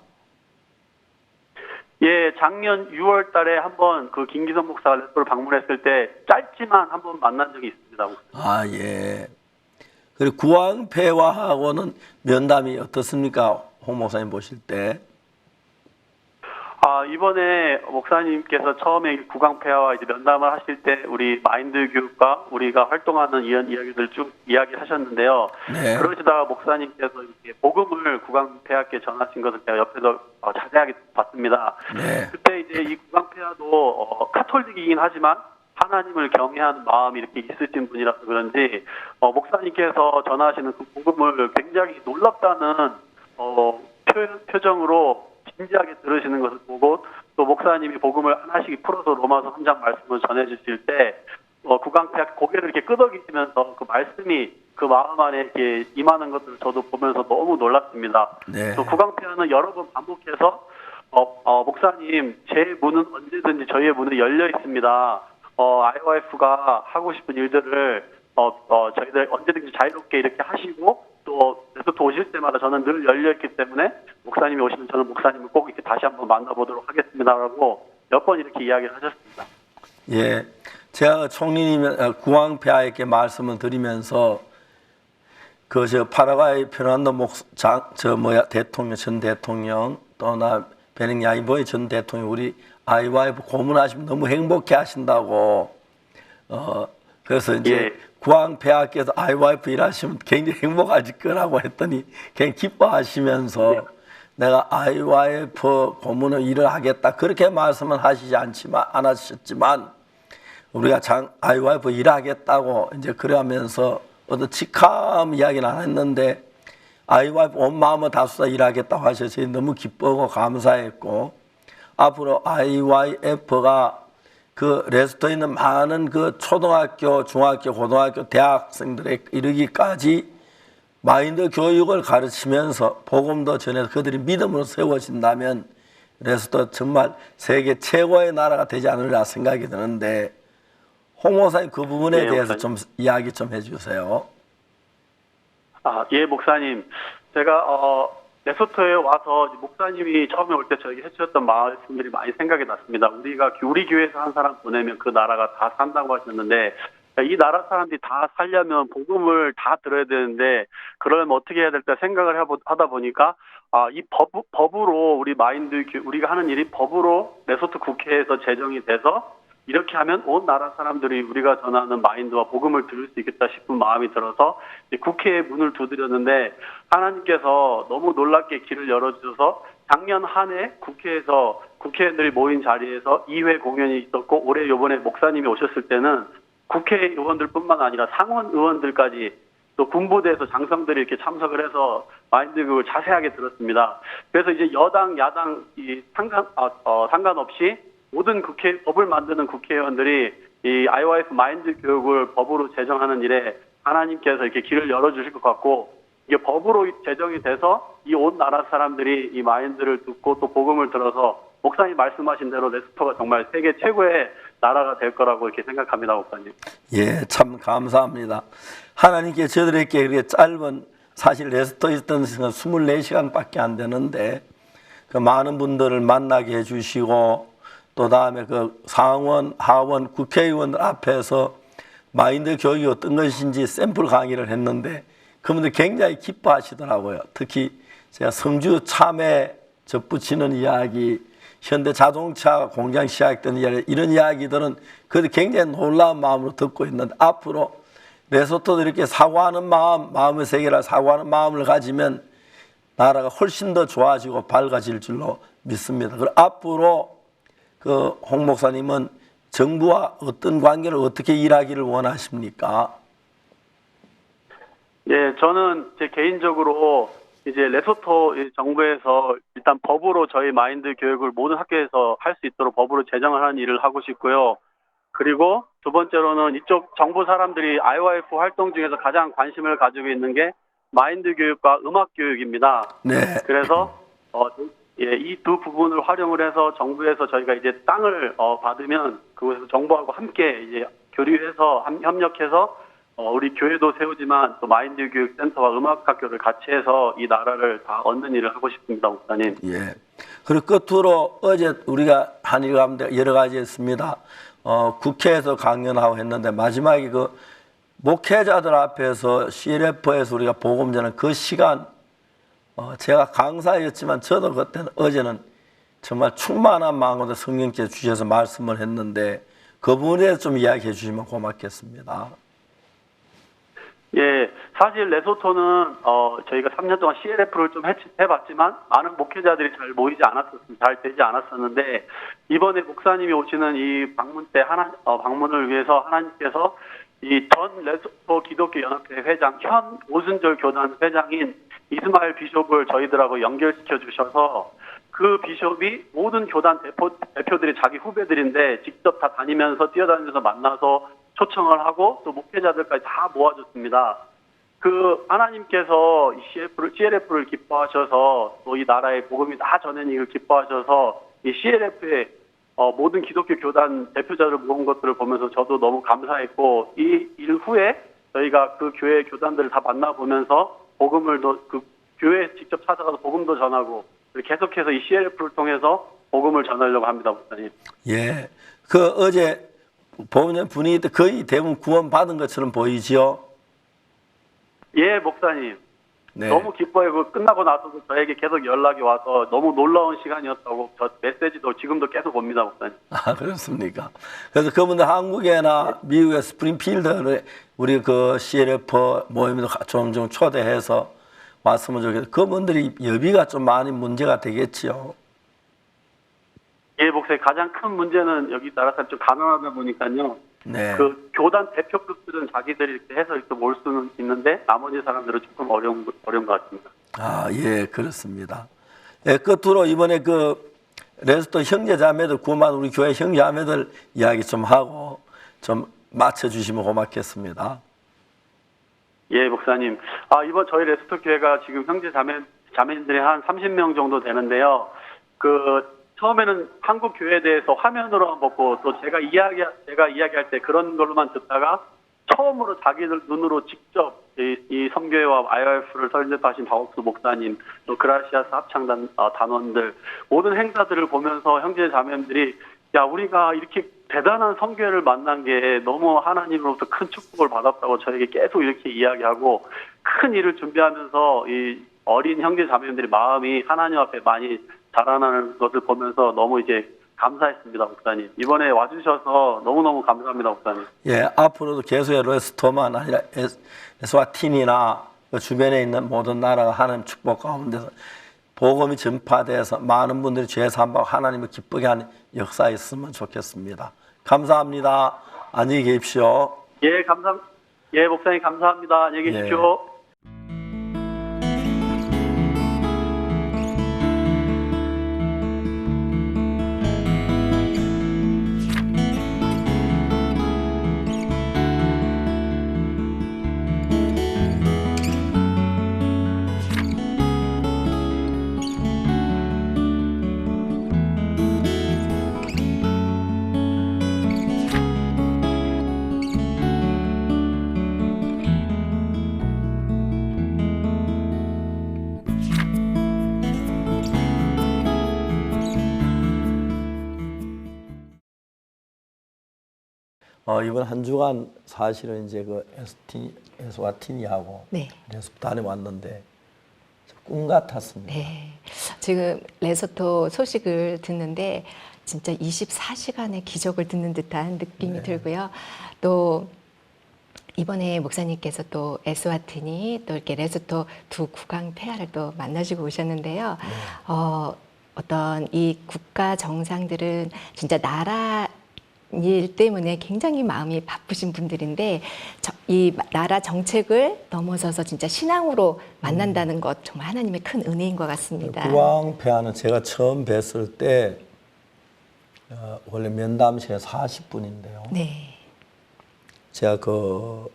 예, 작년 6월 달에 한번 그 김기선 목사가 레스토를 방문했을 때 짧지만 한번 만난 적이 있습니다. 아, 예. 그리고 구황폐화하고는 면담이 어떻습니까? 홍 목사님 보실 때. 이번에 목사님께서 처음에 구강폐화와 이제 면담을 하실 때 우리 마인드 교육과 우리가 활동하는 이런 이야기들 쭉 이야기하셨는데요. 네. 그러시다가 목사님께서 이렇게 복음을 구강폐하께 전하신 것을 제가 옆에서 자세하게 봤습니다. 네. 그때 이제 이 구강폐하도 카톨릭이긴 하지만 하나님을 경외하는 마음이 이렇게 있으신 분이라서 그런지 목사님께서 전하시는 그 복음을 굉장히 놀랍다는 표정으로 진지하게 들으시는 것을 보고 또 목사님이 복음을 하나씩 풀어서 로마서 3장 말씀을 전해주실 때 구강폐하 고개를 이렇게 끄덕이시면서 그 말씀이 그 마음 안에 이렇게 임하는 것들을 저도 보면서 너무 놀랐습니다. 네. 또 구강폐하는 여러 번 반복해서 목사님 제 문은 언제든지 저희의 문은 열려 있습니다. IOF가 하고 싶은 일들을 저희들 언제든지 자유롭게 이렇게 하시고 또 레소토 오실 때마다 저는 늘 열려있기 때문에 목사님이 오시면 저는 목사님을 꼭 이렇게 다시 한번 만나보도록 하겠습니다라고 몇 번 이렇게 이야기를 하셨습니다. 예, 제가 총리님 구황폐하에게 말씀을 드리면서 파라과이 페르난도 대통령 전 대통령 또나 베닝야이보이 전 대통령 우리 IOF 고문하시면 너무 행복해 하신다고 그래서 이제 구황폐하께서 IOF 일하시면 굉장히 행복하실 거라고 했더니 굉장히 기뻐하시면서 내가 IOF 고문을 일을 하겠다 그렇게 말씀은 안 하셨지만 우리가 IOF 일하겠다고 이제 그러면서 어떤 직함 이야기는 안 했는데 IOF 온 마음을 다수다 일하겠다고 하셔서 너무 기쁘고 감사했고 앞으로 IOF가 그 레스토에 있는 많은 그 초등학교, 중학교, 고등학교, 대학생들에 이르기까지 마인드 교육을 가르치면서 복음도 전해서 그들이 믿음으로 세워진다면 레스토 정말 세계 최고의 나라가 되지 않으리라 생각이 드는데 홍 목사님 그 부분에 대해서 좀 이야기 좀 해주세요. 예, 목사님. 제가 레소토에 와서 목사님이 처음에 올 때 저에게 해주셨던 말씀들이 많이 생각이 났습니다. 우리 교회에서 한 사람 보내면 그 나라가 다 산다고 하셨는데 이 나라 사람들이 다 살려면 복음을 다 들어야 되는데 그러면 어떻게 해야 될까 생각을 하다 보니까 이 법으로 우리가 하는 일이 법으로 레소토 국회에서 제정이 돼서 이렇게 하면 온 나라 사람들이 우리가 전하는 마인드와 복음을 들을 수 있겠다 싶은 마음이 들어서 국회에 문을 두드렸는데 하나님께서 너무 놀랍게 길을 열어주셔서 작년 한 해 국회에서 국회의원들이 모인 자리에서 2회 공연이 있었고 올해 이번에 목사님이 오셨을 때는 국회의원들뿐만 아니라 상원 의원들까지 또 군부대에서 장성들이 이렇게 참석을 해서 마인드 교육을 자세하게 들었습니다. 그래서 이제 여당, 야당 상관없이 모든 법을 만드는 국회의원들이 이 IOF 마인드 교육을 법으로 제정하는 일에 하나님께서 이렇게 길을 열어주실 것 같고 이게 법으로 제정이 돼서 이 온 나라 사람들이 이 마인드를 듣고 또 복음을 들어서 목사님 말씀하신 대로 레스토가 정말 세계 최고의 나라가 될 거라고 이렇게 생각합니다, 목사님. 예, 참 감사합니다. 하나님께 저들에게 이렇게 짧은 사실 레스토에 있던 시간 24시간밖에 안 되는데 그 많은 분들을 만나게 해주시고 또 다음에 그 상원, 하원, 국회의원들 앞에서 마인드 교육이 어떤 것인지 샘플 강의를 했는데 그분들 굉장히 기뻐하시더라고요. 특히 제가 성주 참외 접붙이는 이야기, 현대 자동차 공장 시작된 이야기, 이런 이야기들은 그들 굉장히 놀라운 마음으로 듣고 있는데 앞으로 레소토도 이렇게 사고하는 마음의 세계를 사고하는 마음을 가지면 나라가 훨씬 더 좋아지고 밝아질 줄로 믿습니다. 그리고 앞으로 홍 목사님은 정부와 어떤 관계를 어떻게 일하기를 원하십니까? 예, 저는 제 개인적으로 이제 레소토 정부에서 일단 법으로 저희 마인드 교육을 모든 학교에서 할 수 있도록 법으로 제정을 하는 일을 하고 싶고요. 그리고 두 번째로는 이쪽 정부 사람들이 IOF 활동 중에서 가장 관심을 가지고 있는 게 마인드 교육과 음악 교육입니다. 네. 그래서 이 두 부분을 활용을 해서 정부에서 저희가 이제 땅을 받으면 그곳에서 정부하고 함께 이제 교류해서 협력해서 우리 교회도 세우지만 또 마인드 교육 센터와 음악 학교를 같이 해서 이 나라를 다 얻는 일을 하고 싶습니다, 목사님. 예. 그리고 끝으로 어제 우리가 한 일 가운데 여러 가지 있습니다. 국회에서 강연하고 했는데 마지막에 그 목회자들 앞에서 CLF에서 우리가 복음 전하는 그 시간 제가 강사였지만 저도 그때는 어제는 정말 충만한 마음으로 성령께 주셔서 말씀을 했는데 그 부분에 대해서 좀 이야기해 주시면 고맙겠습니다. 예, 사실 레소토는 저희가 3년 동안 CLF를 좀 해봤지만 많은 목회자들이 잘 모이지 않았었습니다. 잘 되지 않았었는데 이번에 목사님이 오시는 이 방문 때 방문을 위해서 하나님께서 이 전 레소토 기독교 연합회 회장 현 오순절 교단 회장인 이스마엘 비숍을 저희들하고 연결시켜 주셔서 그 비숍이 모든 교단 대표들이 자기 후배들인데 직접 다 뛰어다니면서 만나서 초청을 하고 또 목회자들까지 다 모아줬습니다. 그 하나님께서 CLF를 기뻐하셔서 또 이 나라의 복음이 다 전해지기를 기뻐하셔서 이 CLF의 모든 기독교 교단 대표자를 모은 것들을 보면서 저도 너무 감사했고 이 일 후에 저희가 그 교회 교단들을 다 만나보면서 복음을 그 교회에 직접 찾아가서 복음도 전하고 계속해서 이 CLF를 통해서 복음을 전하려고 합니다, 목사님. 예, 그 어제 보면 분위기 때 거의 대부분 구원 받은 것처럼 보이지요? 예, 목사님. 네. 너무 기뻐요. 그 끝나고 나서도 저에게 계속 연락이 와서 너무 놀라운 시간이었다고 저 메시지도 지금도 계속 옵니다, 목사님. 아, 그렇습니까? 그래서 그분들 한국이나 미국의 스프링필드에 우리 그 CLF 모임도 종종 초대해서 왔으면 좋겠어요. 그분들이 여비가 좀 많이 문제가 되겠지요. 예, 목사님. 가장 큰 문제는 여기 나라 사람 좀 가난하다 보니까요. 네. 그 교단 대표급들은 자기들이 이렇게 해서 이렇게 몰 수는 있는데 나머지 사람들은 조금 어려운 것 같습니다. 아, 예, 그렇습니다. 예, 끝으로 이번에 그 레스토 형제자매들 구만 우리 교회 형제자매들 이야기 좀 하고 좀 맞춰주시면 고맙겠습니다. 예, 목사님. 이번 저희 레스토 교회가 지금 자매님들이 한 30명 정도 되는데요. 처음에는 한국 교회에 대해서 화면으로만 보고 또 제가 이야기할 때 그런 걸로만 듣다가 처음으로 자기들 눈으로 직접 이 선교회와 IOF를 설립하신 박옥수 목사님, 또 그라시아스 합창단 단원들 모든 행사들을 보면서 형제 자매님들이 우리가 이렇게 대단한 선교회를 만난 게 너무 하나님으로부터 큰 축복을 받았다고 저에게 계속 이렇게 이야기하고 큰 일을 준비하면서 이 어린 형제 자매님들이 마음이 하나님 앞에 많이 자라나는 것을 보면서 너무 이제 감사했습니다, 목사님. 이번에 와주셔서 너무너무 감사합니다, 목사님. 예, 앞으로도 계속 레스토만 아니라 에스와티니나 그 주변에 있는 모든 나라가 하나님 축복 가운데서 복음이 전파돼서 많은 분들이 죄 사함받고 하나님을 기쁘게 하는 역사가 있으면 좋겠습니다. 감사합니다. 안녕히 계십시오. 예, 예, 목사님 감사합니다. 안녕히 계십시오. 예. 이번 한 주간 사실은 이제 그 에스와티니하고 네. 레소토 다녀왔는데 꿈 같았습니다. 네. 지금 레소토 소식을 듣는데 진짜 24시간의 기적을 듣는 듯한 느낌이 들고요. 또 이번에 목사님께서 또 에스와티니 또 이렇게 레소토 두 국왕 폐하를 또 만나시고 오셨는데요. 어떤 이 국가 정상들은 진짜 나라 일 때문에 굉장히 마음이 바쁘신 분들인데 이 나라 정책을 넘어서서 진짜 신앙으로 만난다는 것 정말 하나님의 큰 은혜인 것 같습니다. 국왕 폐하는 제가 처음 뵀을 때 원래 면담시에 40분인데요. 네. 제가 그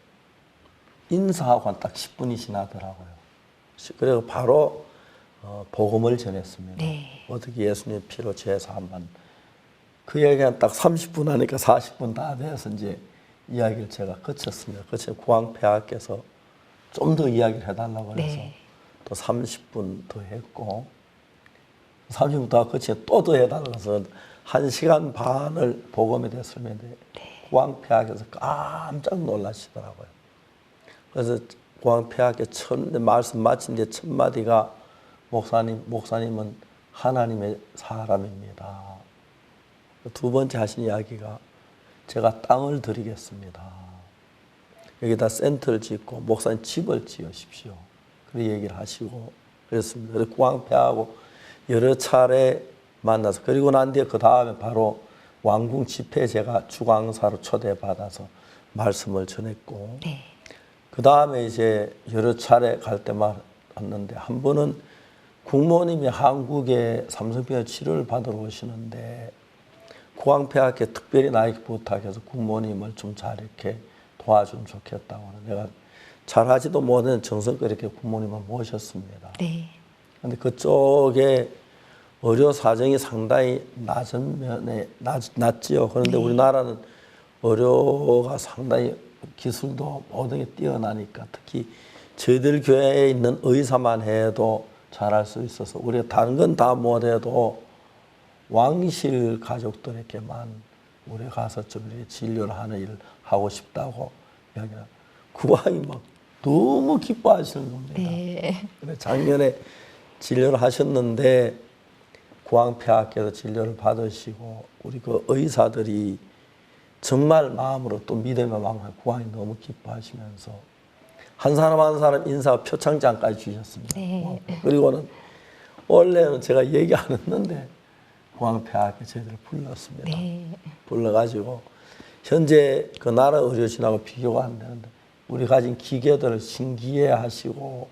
인사하고 딱 10분이 지나더라고요. 그래서 바로 복음을 전했습니다. 네. 어떻게 예수님의 피로 죄 사함만. 그 얘기가 딱 30분 하니까 40분 다 돼서 이제 이야기를 제가 거쳤습니다. 그래서 구황폐하께서 좀 더 이야기를 해달라고 해서 네. 또 30분 더 했고 30분 더 거치고 또 더 해달라고 해서 1시간 반을 복음에 대해 설명했는데 구황폐하께서 깜짝 놀라시더라고요. 그래서 구황폐하께 말씀 마친 뒤에 첫 마디가 목사님은 하나님의 사람입니다. 두 번째 하신 이야기가 제가 땅을 드리겠습니다. 여기다 센터를 짓고 목사님 집을 지으십시오. 그런 얘기를 하시고 그랬습니다. 그래서 구황폐하고 여러 차례 만나서 그리고 난 뒤에 그 다음에 바로 왕궁 집회에 제가 주광사로 초대받아서 말씀을 전했고 네. 그 다음에 이제 여러 차례 갈 때만 왔는데 한 번은 국모님이 한국에 삼성병원 치료를 받으러 오시는데 구황폐하께 특별히 나에게 부탁해서 국모님을 좀 잘 이렇게 도와주면 좋겠다고 내가 잘하지도 못한 정성껏 이렇게 국모님을 모셨습니다. 네. 근데 그쪽에 의료 사정이 상당히 낮은 면에 낮지요. 그런데 우리나라는 의료가 상당히 기술도 모든 게 뛰어나니까 특히 저희들 교회에 있는 의사만 해도 잘할 수 있어서 우리가 다른 건 다 못해도 왕실 가족들에게만 우리 가서 좀 이렇게 진료를 하는 일을 하고 싶다고 이야기를 구왕이 막 너무 기뻐하시는 겁니다. 네. 작년에 진료를 하셨는데 구황폐하께서 진료를 받으시고 우리 그 의사들이 정말 마음으로 또 믿음의 마음으로 구황이 너무 기뻐하시면서 한 사람 한 사람 인사 표창장까지 주셨습니다. 네. 그리고는 원래는 제가 얘기 안 했는데 구황폐하께 저희들을 불렀습니다. 네. 불러가지고 현재 그 나라 의료진하고 비교가 안 되는데 우리 가진 기계들을 신기해하시고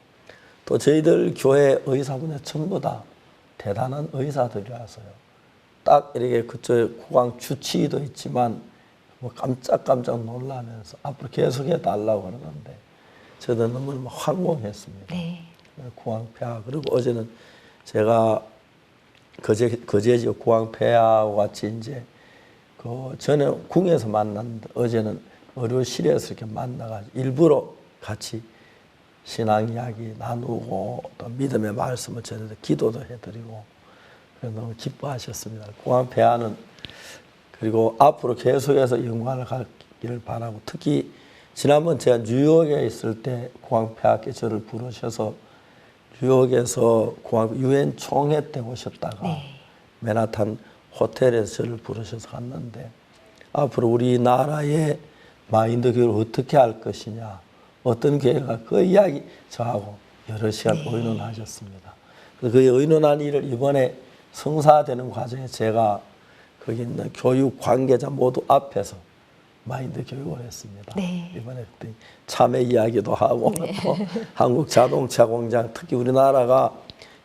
또 저희들 교회 의사분들 전부 다 대단한 의사들이라서요. 딱 이렇게 그쪽에 구강 주치의도 있지만 뭐 깜짝깜짝 놀라면서 앞으로 계속해 달라고 그러는데 저도 너무 황공했습니다. 네. 구황폐하 그리고 어제는 제가 거제지역 구황폐하와 같이 이제 그 전에 궁에서 만났는데 어제는 의료실에서 이렇게 만나가지고 일부러 같이 신앙 이야기 나누고 또 믿음의 말씀을 전해서 기도도 해드리고 너무 기뻐하셨습니다. 구황폐하는 그리고 앞으로 계속해서 영광을 갖기를 바라고 특히 지난번 제가 뉴욕에 있을 때 구황폐하께 저를 부르셔서 뉴욕에서 유엔 총회 때 오셨다가 맨하탄 호텔에서 저를 부르셔서 갔는데 앞으로 우리나라의 마인드 교육을 어떻게 할 것이냐 어떤 교회가 그 이야기 저하고 여러 시간 의논하셨습니다. 그 의논한 일을 이번에 성사되는 과정에 제가 거기 있는 교육 관계자 모두 앞에서 마인드 교육을 했습니다. 네. 이번에 참여 이야기도 하고 또 한국 자동차 공장 특히 우리나라가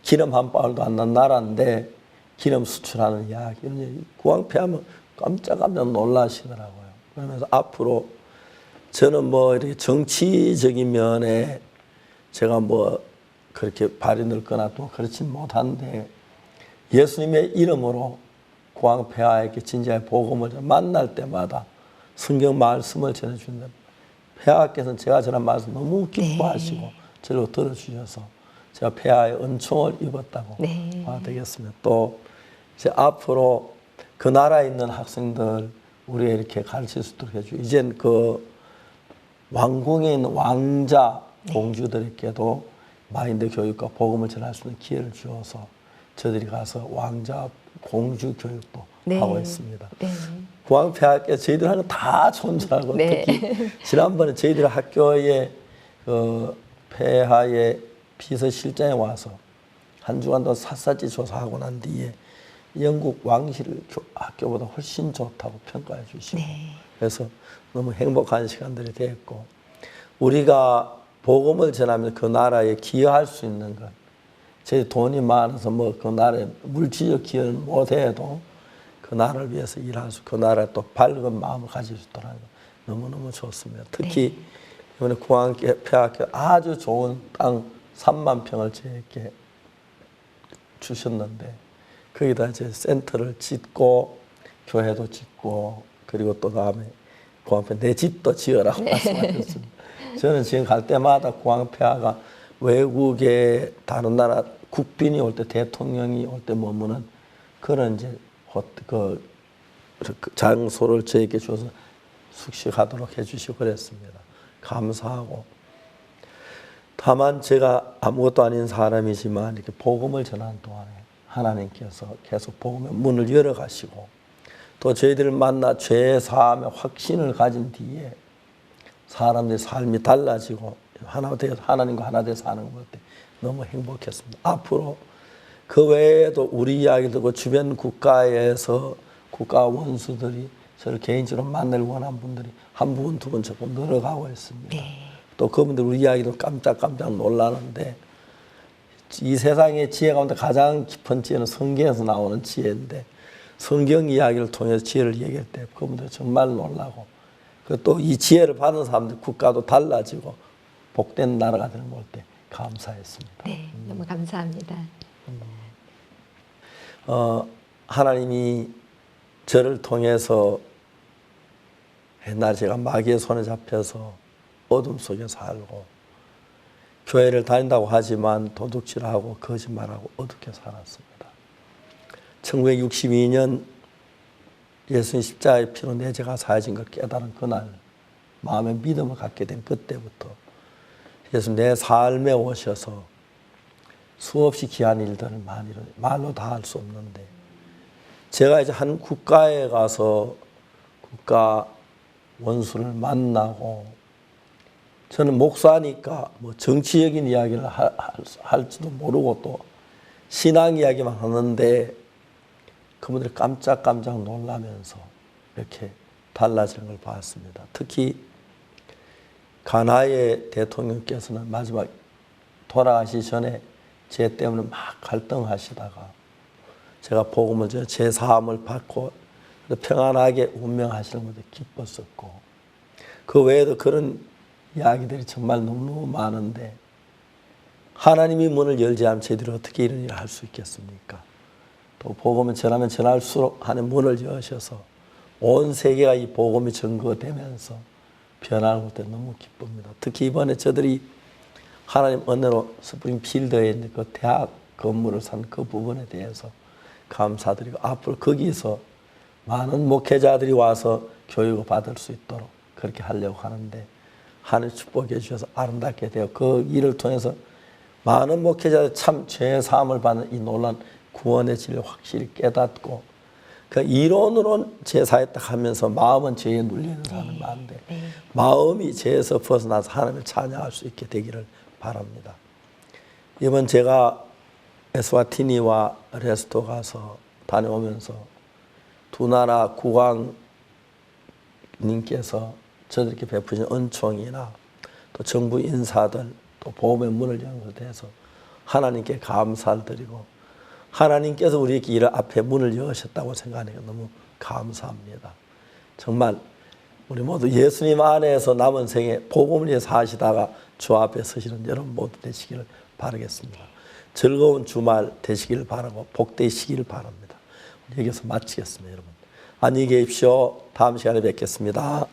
기름 한 방울도 안 난 나라인데 기름 수출하는 이야기 이런 얘기 구황폐하면 깜짝깜짝 놀라시더라고요. 그러면서 앞으로 저는 뭐 이렇게 정치적인 면에 제가 뭐 그렇게 발이 넓거나 또 그렇진 못한데 예수님의 이름으로 구황폐하에게 진지하게 복음을 만날 때마다 성경 말씀을 전해주는데 폐하께서는 제가 전한 말씀 너무 기뻐하시고 저를 들어주셔서 제가 폐하의 은총을 입었다고 봐야 되겠습니다. 또 이제 앞으로 그 나라에 있는 학생들 우리 이렇게 가르칠 수 있도록 해주고 이젠 그 왕궁에 있는 왕자 공주들에게도 마인드 교육과 복음을 전할 수 있는 기회를 주어서 저들이 가서 왕자 공주 교육도 하고 있습니다. 구황폐하께 저희들 하는 다 좋은 줄 알고 특히 지난번에 저희들 학교에 그 폐하의 비서실장에 와서 한 주간 동안 샅샅이 조사하고 난 뒤에 영국 왕실 학교보다 훨씬 좋다고 평가해 주시고 그래서 너무 행복한 시간들이 됐고 우리가 복음을 전하면서 그 나라에 기여할 수 있는 것 저희 돈이 많아서 뭐 그 나라에 물질적 기여는 못해도 그 나라를 위해서 일할 수, 그 나라에 또 밝은 마음을 가질 수 있도록 너무너무 좋습니다. 특히 이번에 공항폐학교 아주 좋은 땅 3만 평을 저에게 주셨는데 거기다 이제 센터를 짓고 교회도 짓고 그리고 또 다음에 공항폐 내 집도 지으라고 말씀하셨습니다. 저는 지금 갈 때마다 공항폐하가 외국의 다른 나라 국빈이 올 때 대통령이 올 때 머무는 그런 이제 그 장소를 저에게 줘서 숙식하도록 해주시고 그랬습니다. 감사하고 다만 제가 아무것도 아닌 사람이지만 이렇게 복음을 전하는 동안에 하나님께서 계속 복음의 문을 열어가시고 또 저희들을 만나 죄 사함의 확신을 가진 뒤에 사람들의 삶이 달라지고 하나님과 하나 돼서 사는 걸 볼 때 너무 행복했습니다. 앞으로 그 외에도 우리 이야기 듣고 주변 국가에서 국가 원수들이 저를 개인적으로 만나를 원한 분들이 한 분, 두 분 조금 늘어가고 있습니다. 또 그분들 우리 이야기도 깜짝깜짝 놀라는데 이 세상의 지혜 가운데 가장 깊은 지혜는 성경에서 나오는 지혜인데 성경 이야기를 통해서 지혜를 얘기할 때 그분들 정말 놀라고 또 이 지혜를 받은 사람들 국가도 달라지고 복된 나라가 되는 걸 볼 때 감사했습니다. 네, 너무 감사합니다. 하나님이 저를 통해서 옛날 제가 마귀의 손에 잡혀서 어둠 속에 살고 교회를 다닌다고 하지만 도둑질하고 거짓말하고 어둡게 살았습니다. 1962년 예수님 십자가의 피로 내 죄가 사해진 걸 깨달은 그날 마음의 믿음을 갖게 된 그때부터 예수님 내 삶에 오셔서 수없이 귀한 일들을 많이 말로 다 할 수 없는데 제가 이제 한 국가에 가서 국가 원수를 만나고 저는 목사니까 뭐 정치적인 이야기를 할지도 모르고 또 신앙 이야기만 하는데 그분들이 깜짝깜짝 놀라면서 이렇게 달라지는 걸 봤습니다. 특히 가나의 대통령께서는 마지막 돌아가시기 전에 제 때문에 막 갈등하시다가 제가 복음을 제 사함을 받고 평안하게 운명하시는 것에 기뻤었고 그 외에도 그런 이야기들이 정말 너무 많은데 하나님이 문을 열지 않으면 저희들이 어떻게 이런 일을 할 수 있겠습니까? 또 복음을 전하면 전할수록 하는 문을 여셔서 온 세계가 이 복음이 증거되면서 변하는 것에 너무 기쁩니다. 특히 이번에 저들이 하나님 은혜로 스프링필드에 있는 그 대학 건물을 산 그 부분에 대해서 감사드리고 앞으로 거기서 많은 목회자들이 와서 교육을 받을 수 있도록 그렇게 하려고 하는데 하나님 축복해 주셔서 아름답게 되어 그 일을 통해서 많은 목회자들 참 죄 사함을 받는 이 놀란 구원의 진리를 확실히 깨닫고 그 이론으로는 제사했다 하면서 마음은 죄에 눌리는 사람이 많은데 마음이 죄에서 벗어나서 하나님을 찬양할 수 있게 되기를 바랍니다. 이번 제가 에스와티니와 레스토 가서 다녀오면서 두 나라 국왕님께서 저들에게 베푸신 은총이나 또 정부 인사들 또 보험의 문을 여는 것에 대해서 하나님께 감사를 드리고 하나님께서 우리에게 이 앞에 문을 여셨다고 생각하니까 너무 감사합니다. 정말 우리 모두 예수님 안에서 남은 생에 복음을 위해서 사시다가 주 앞에 서시는 여러분 모두 되시기를 바라겠습니다. 즐거운 주말 되시기를 바라고 복되시기를 바랍니다. 여기서 마치겠습니다. 여러분 안녕히 계십시오. 다음 시간에 뵙겠습니다.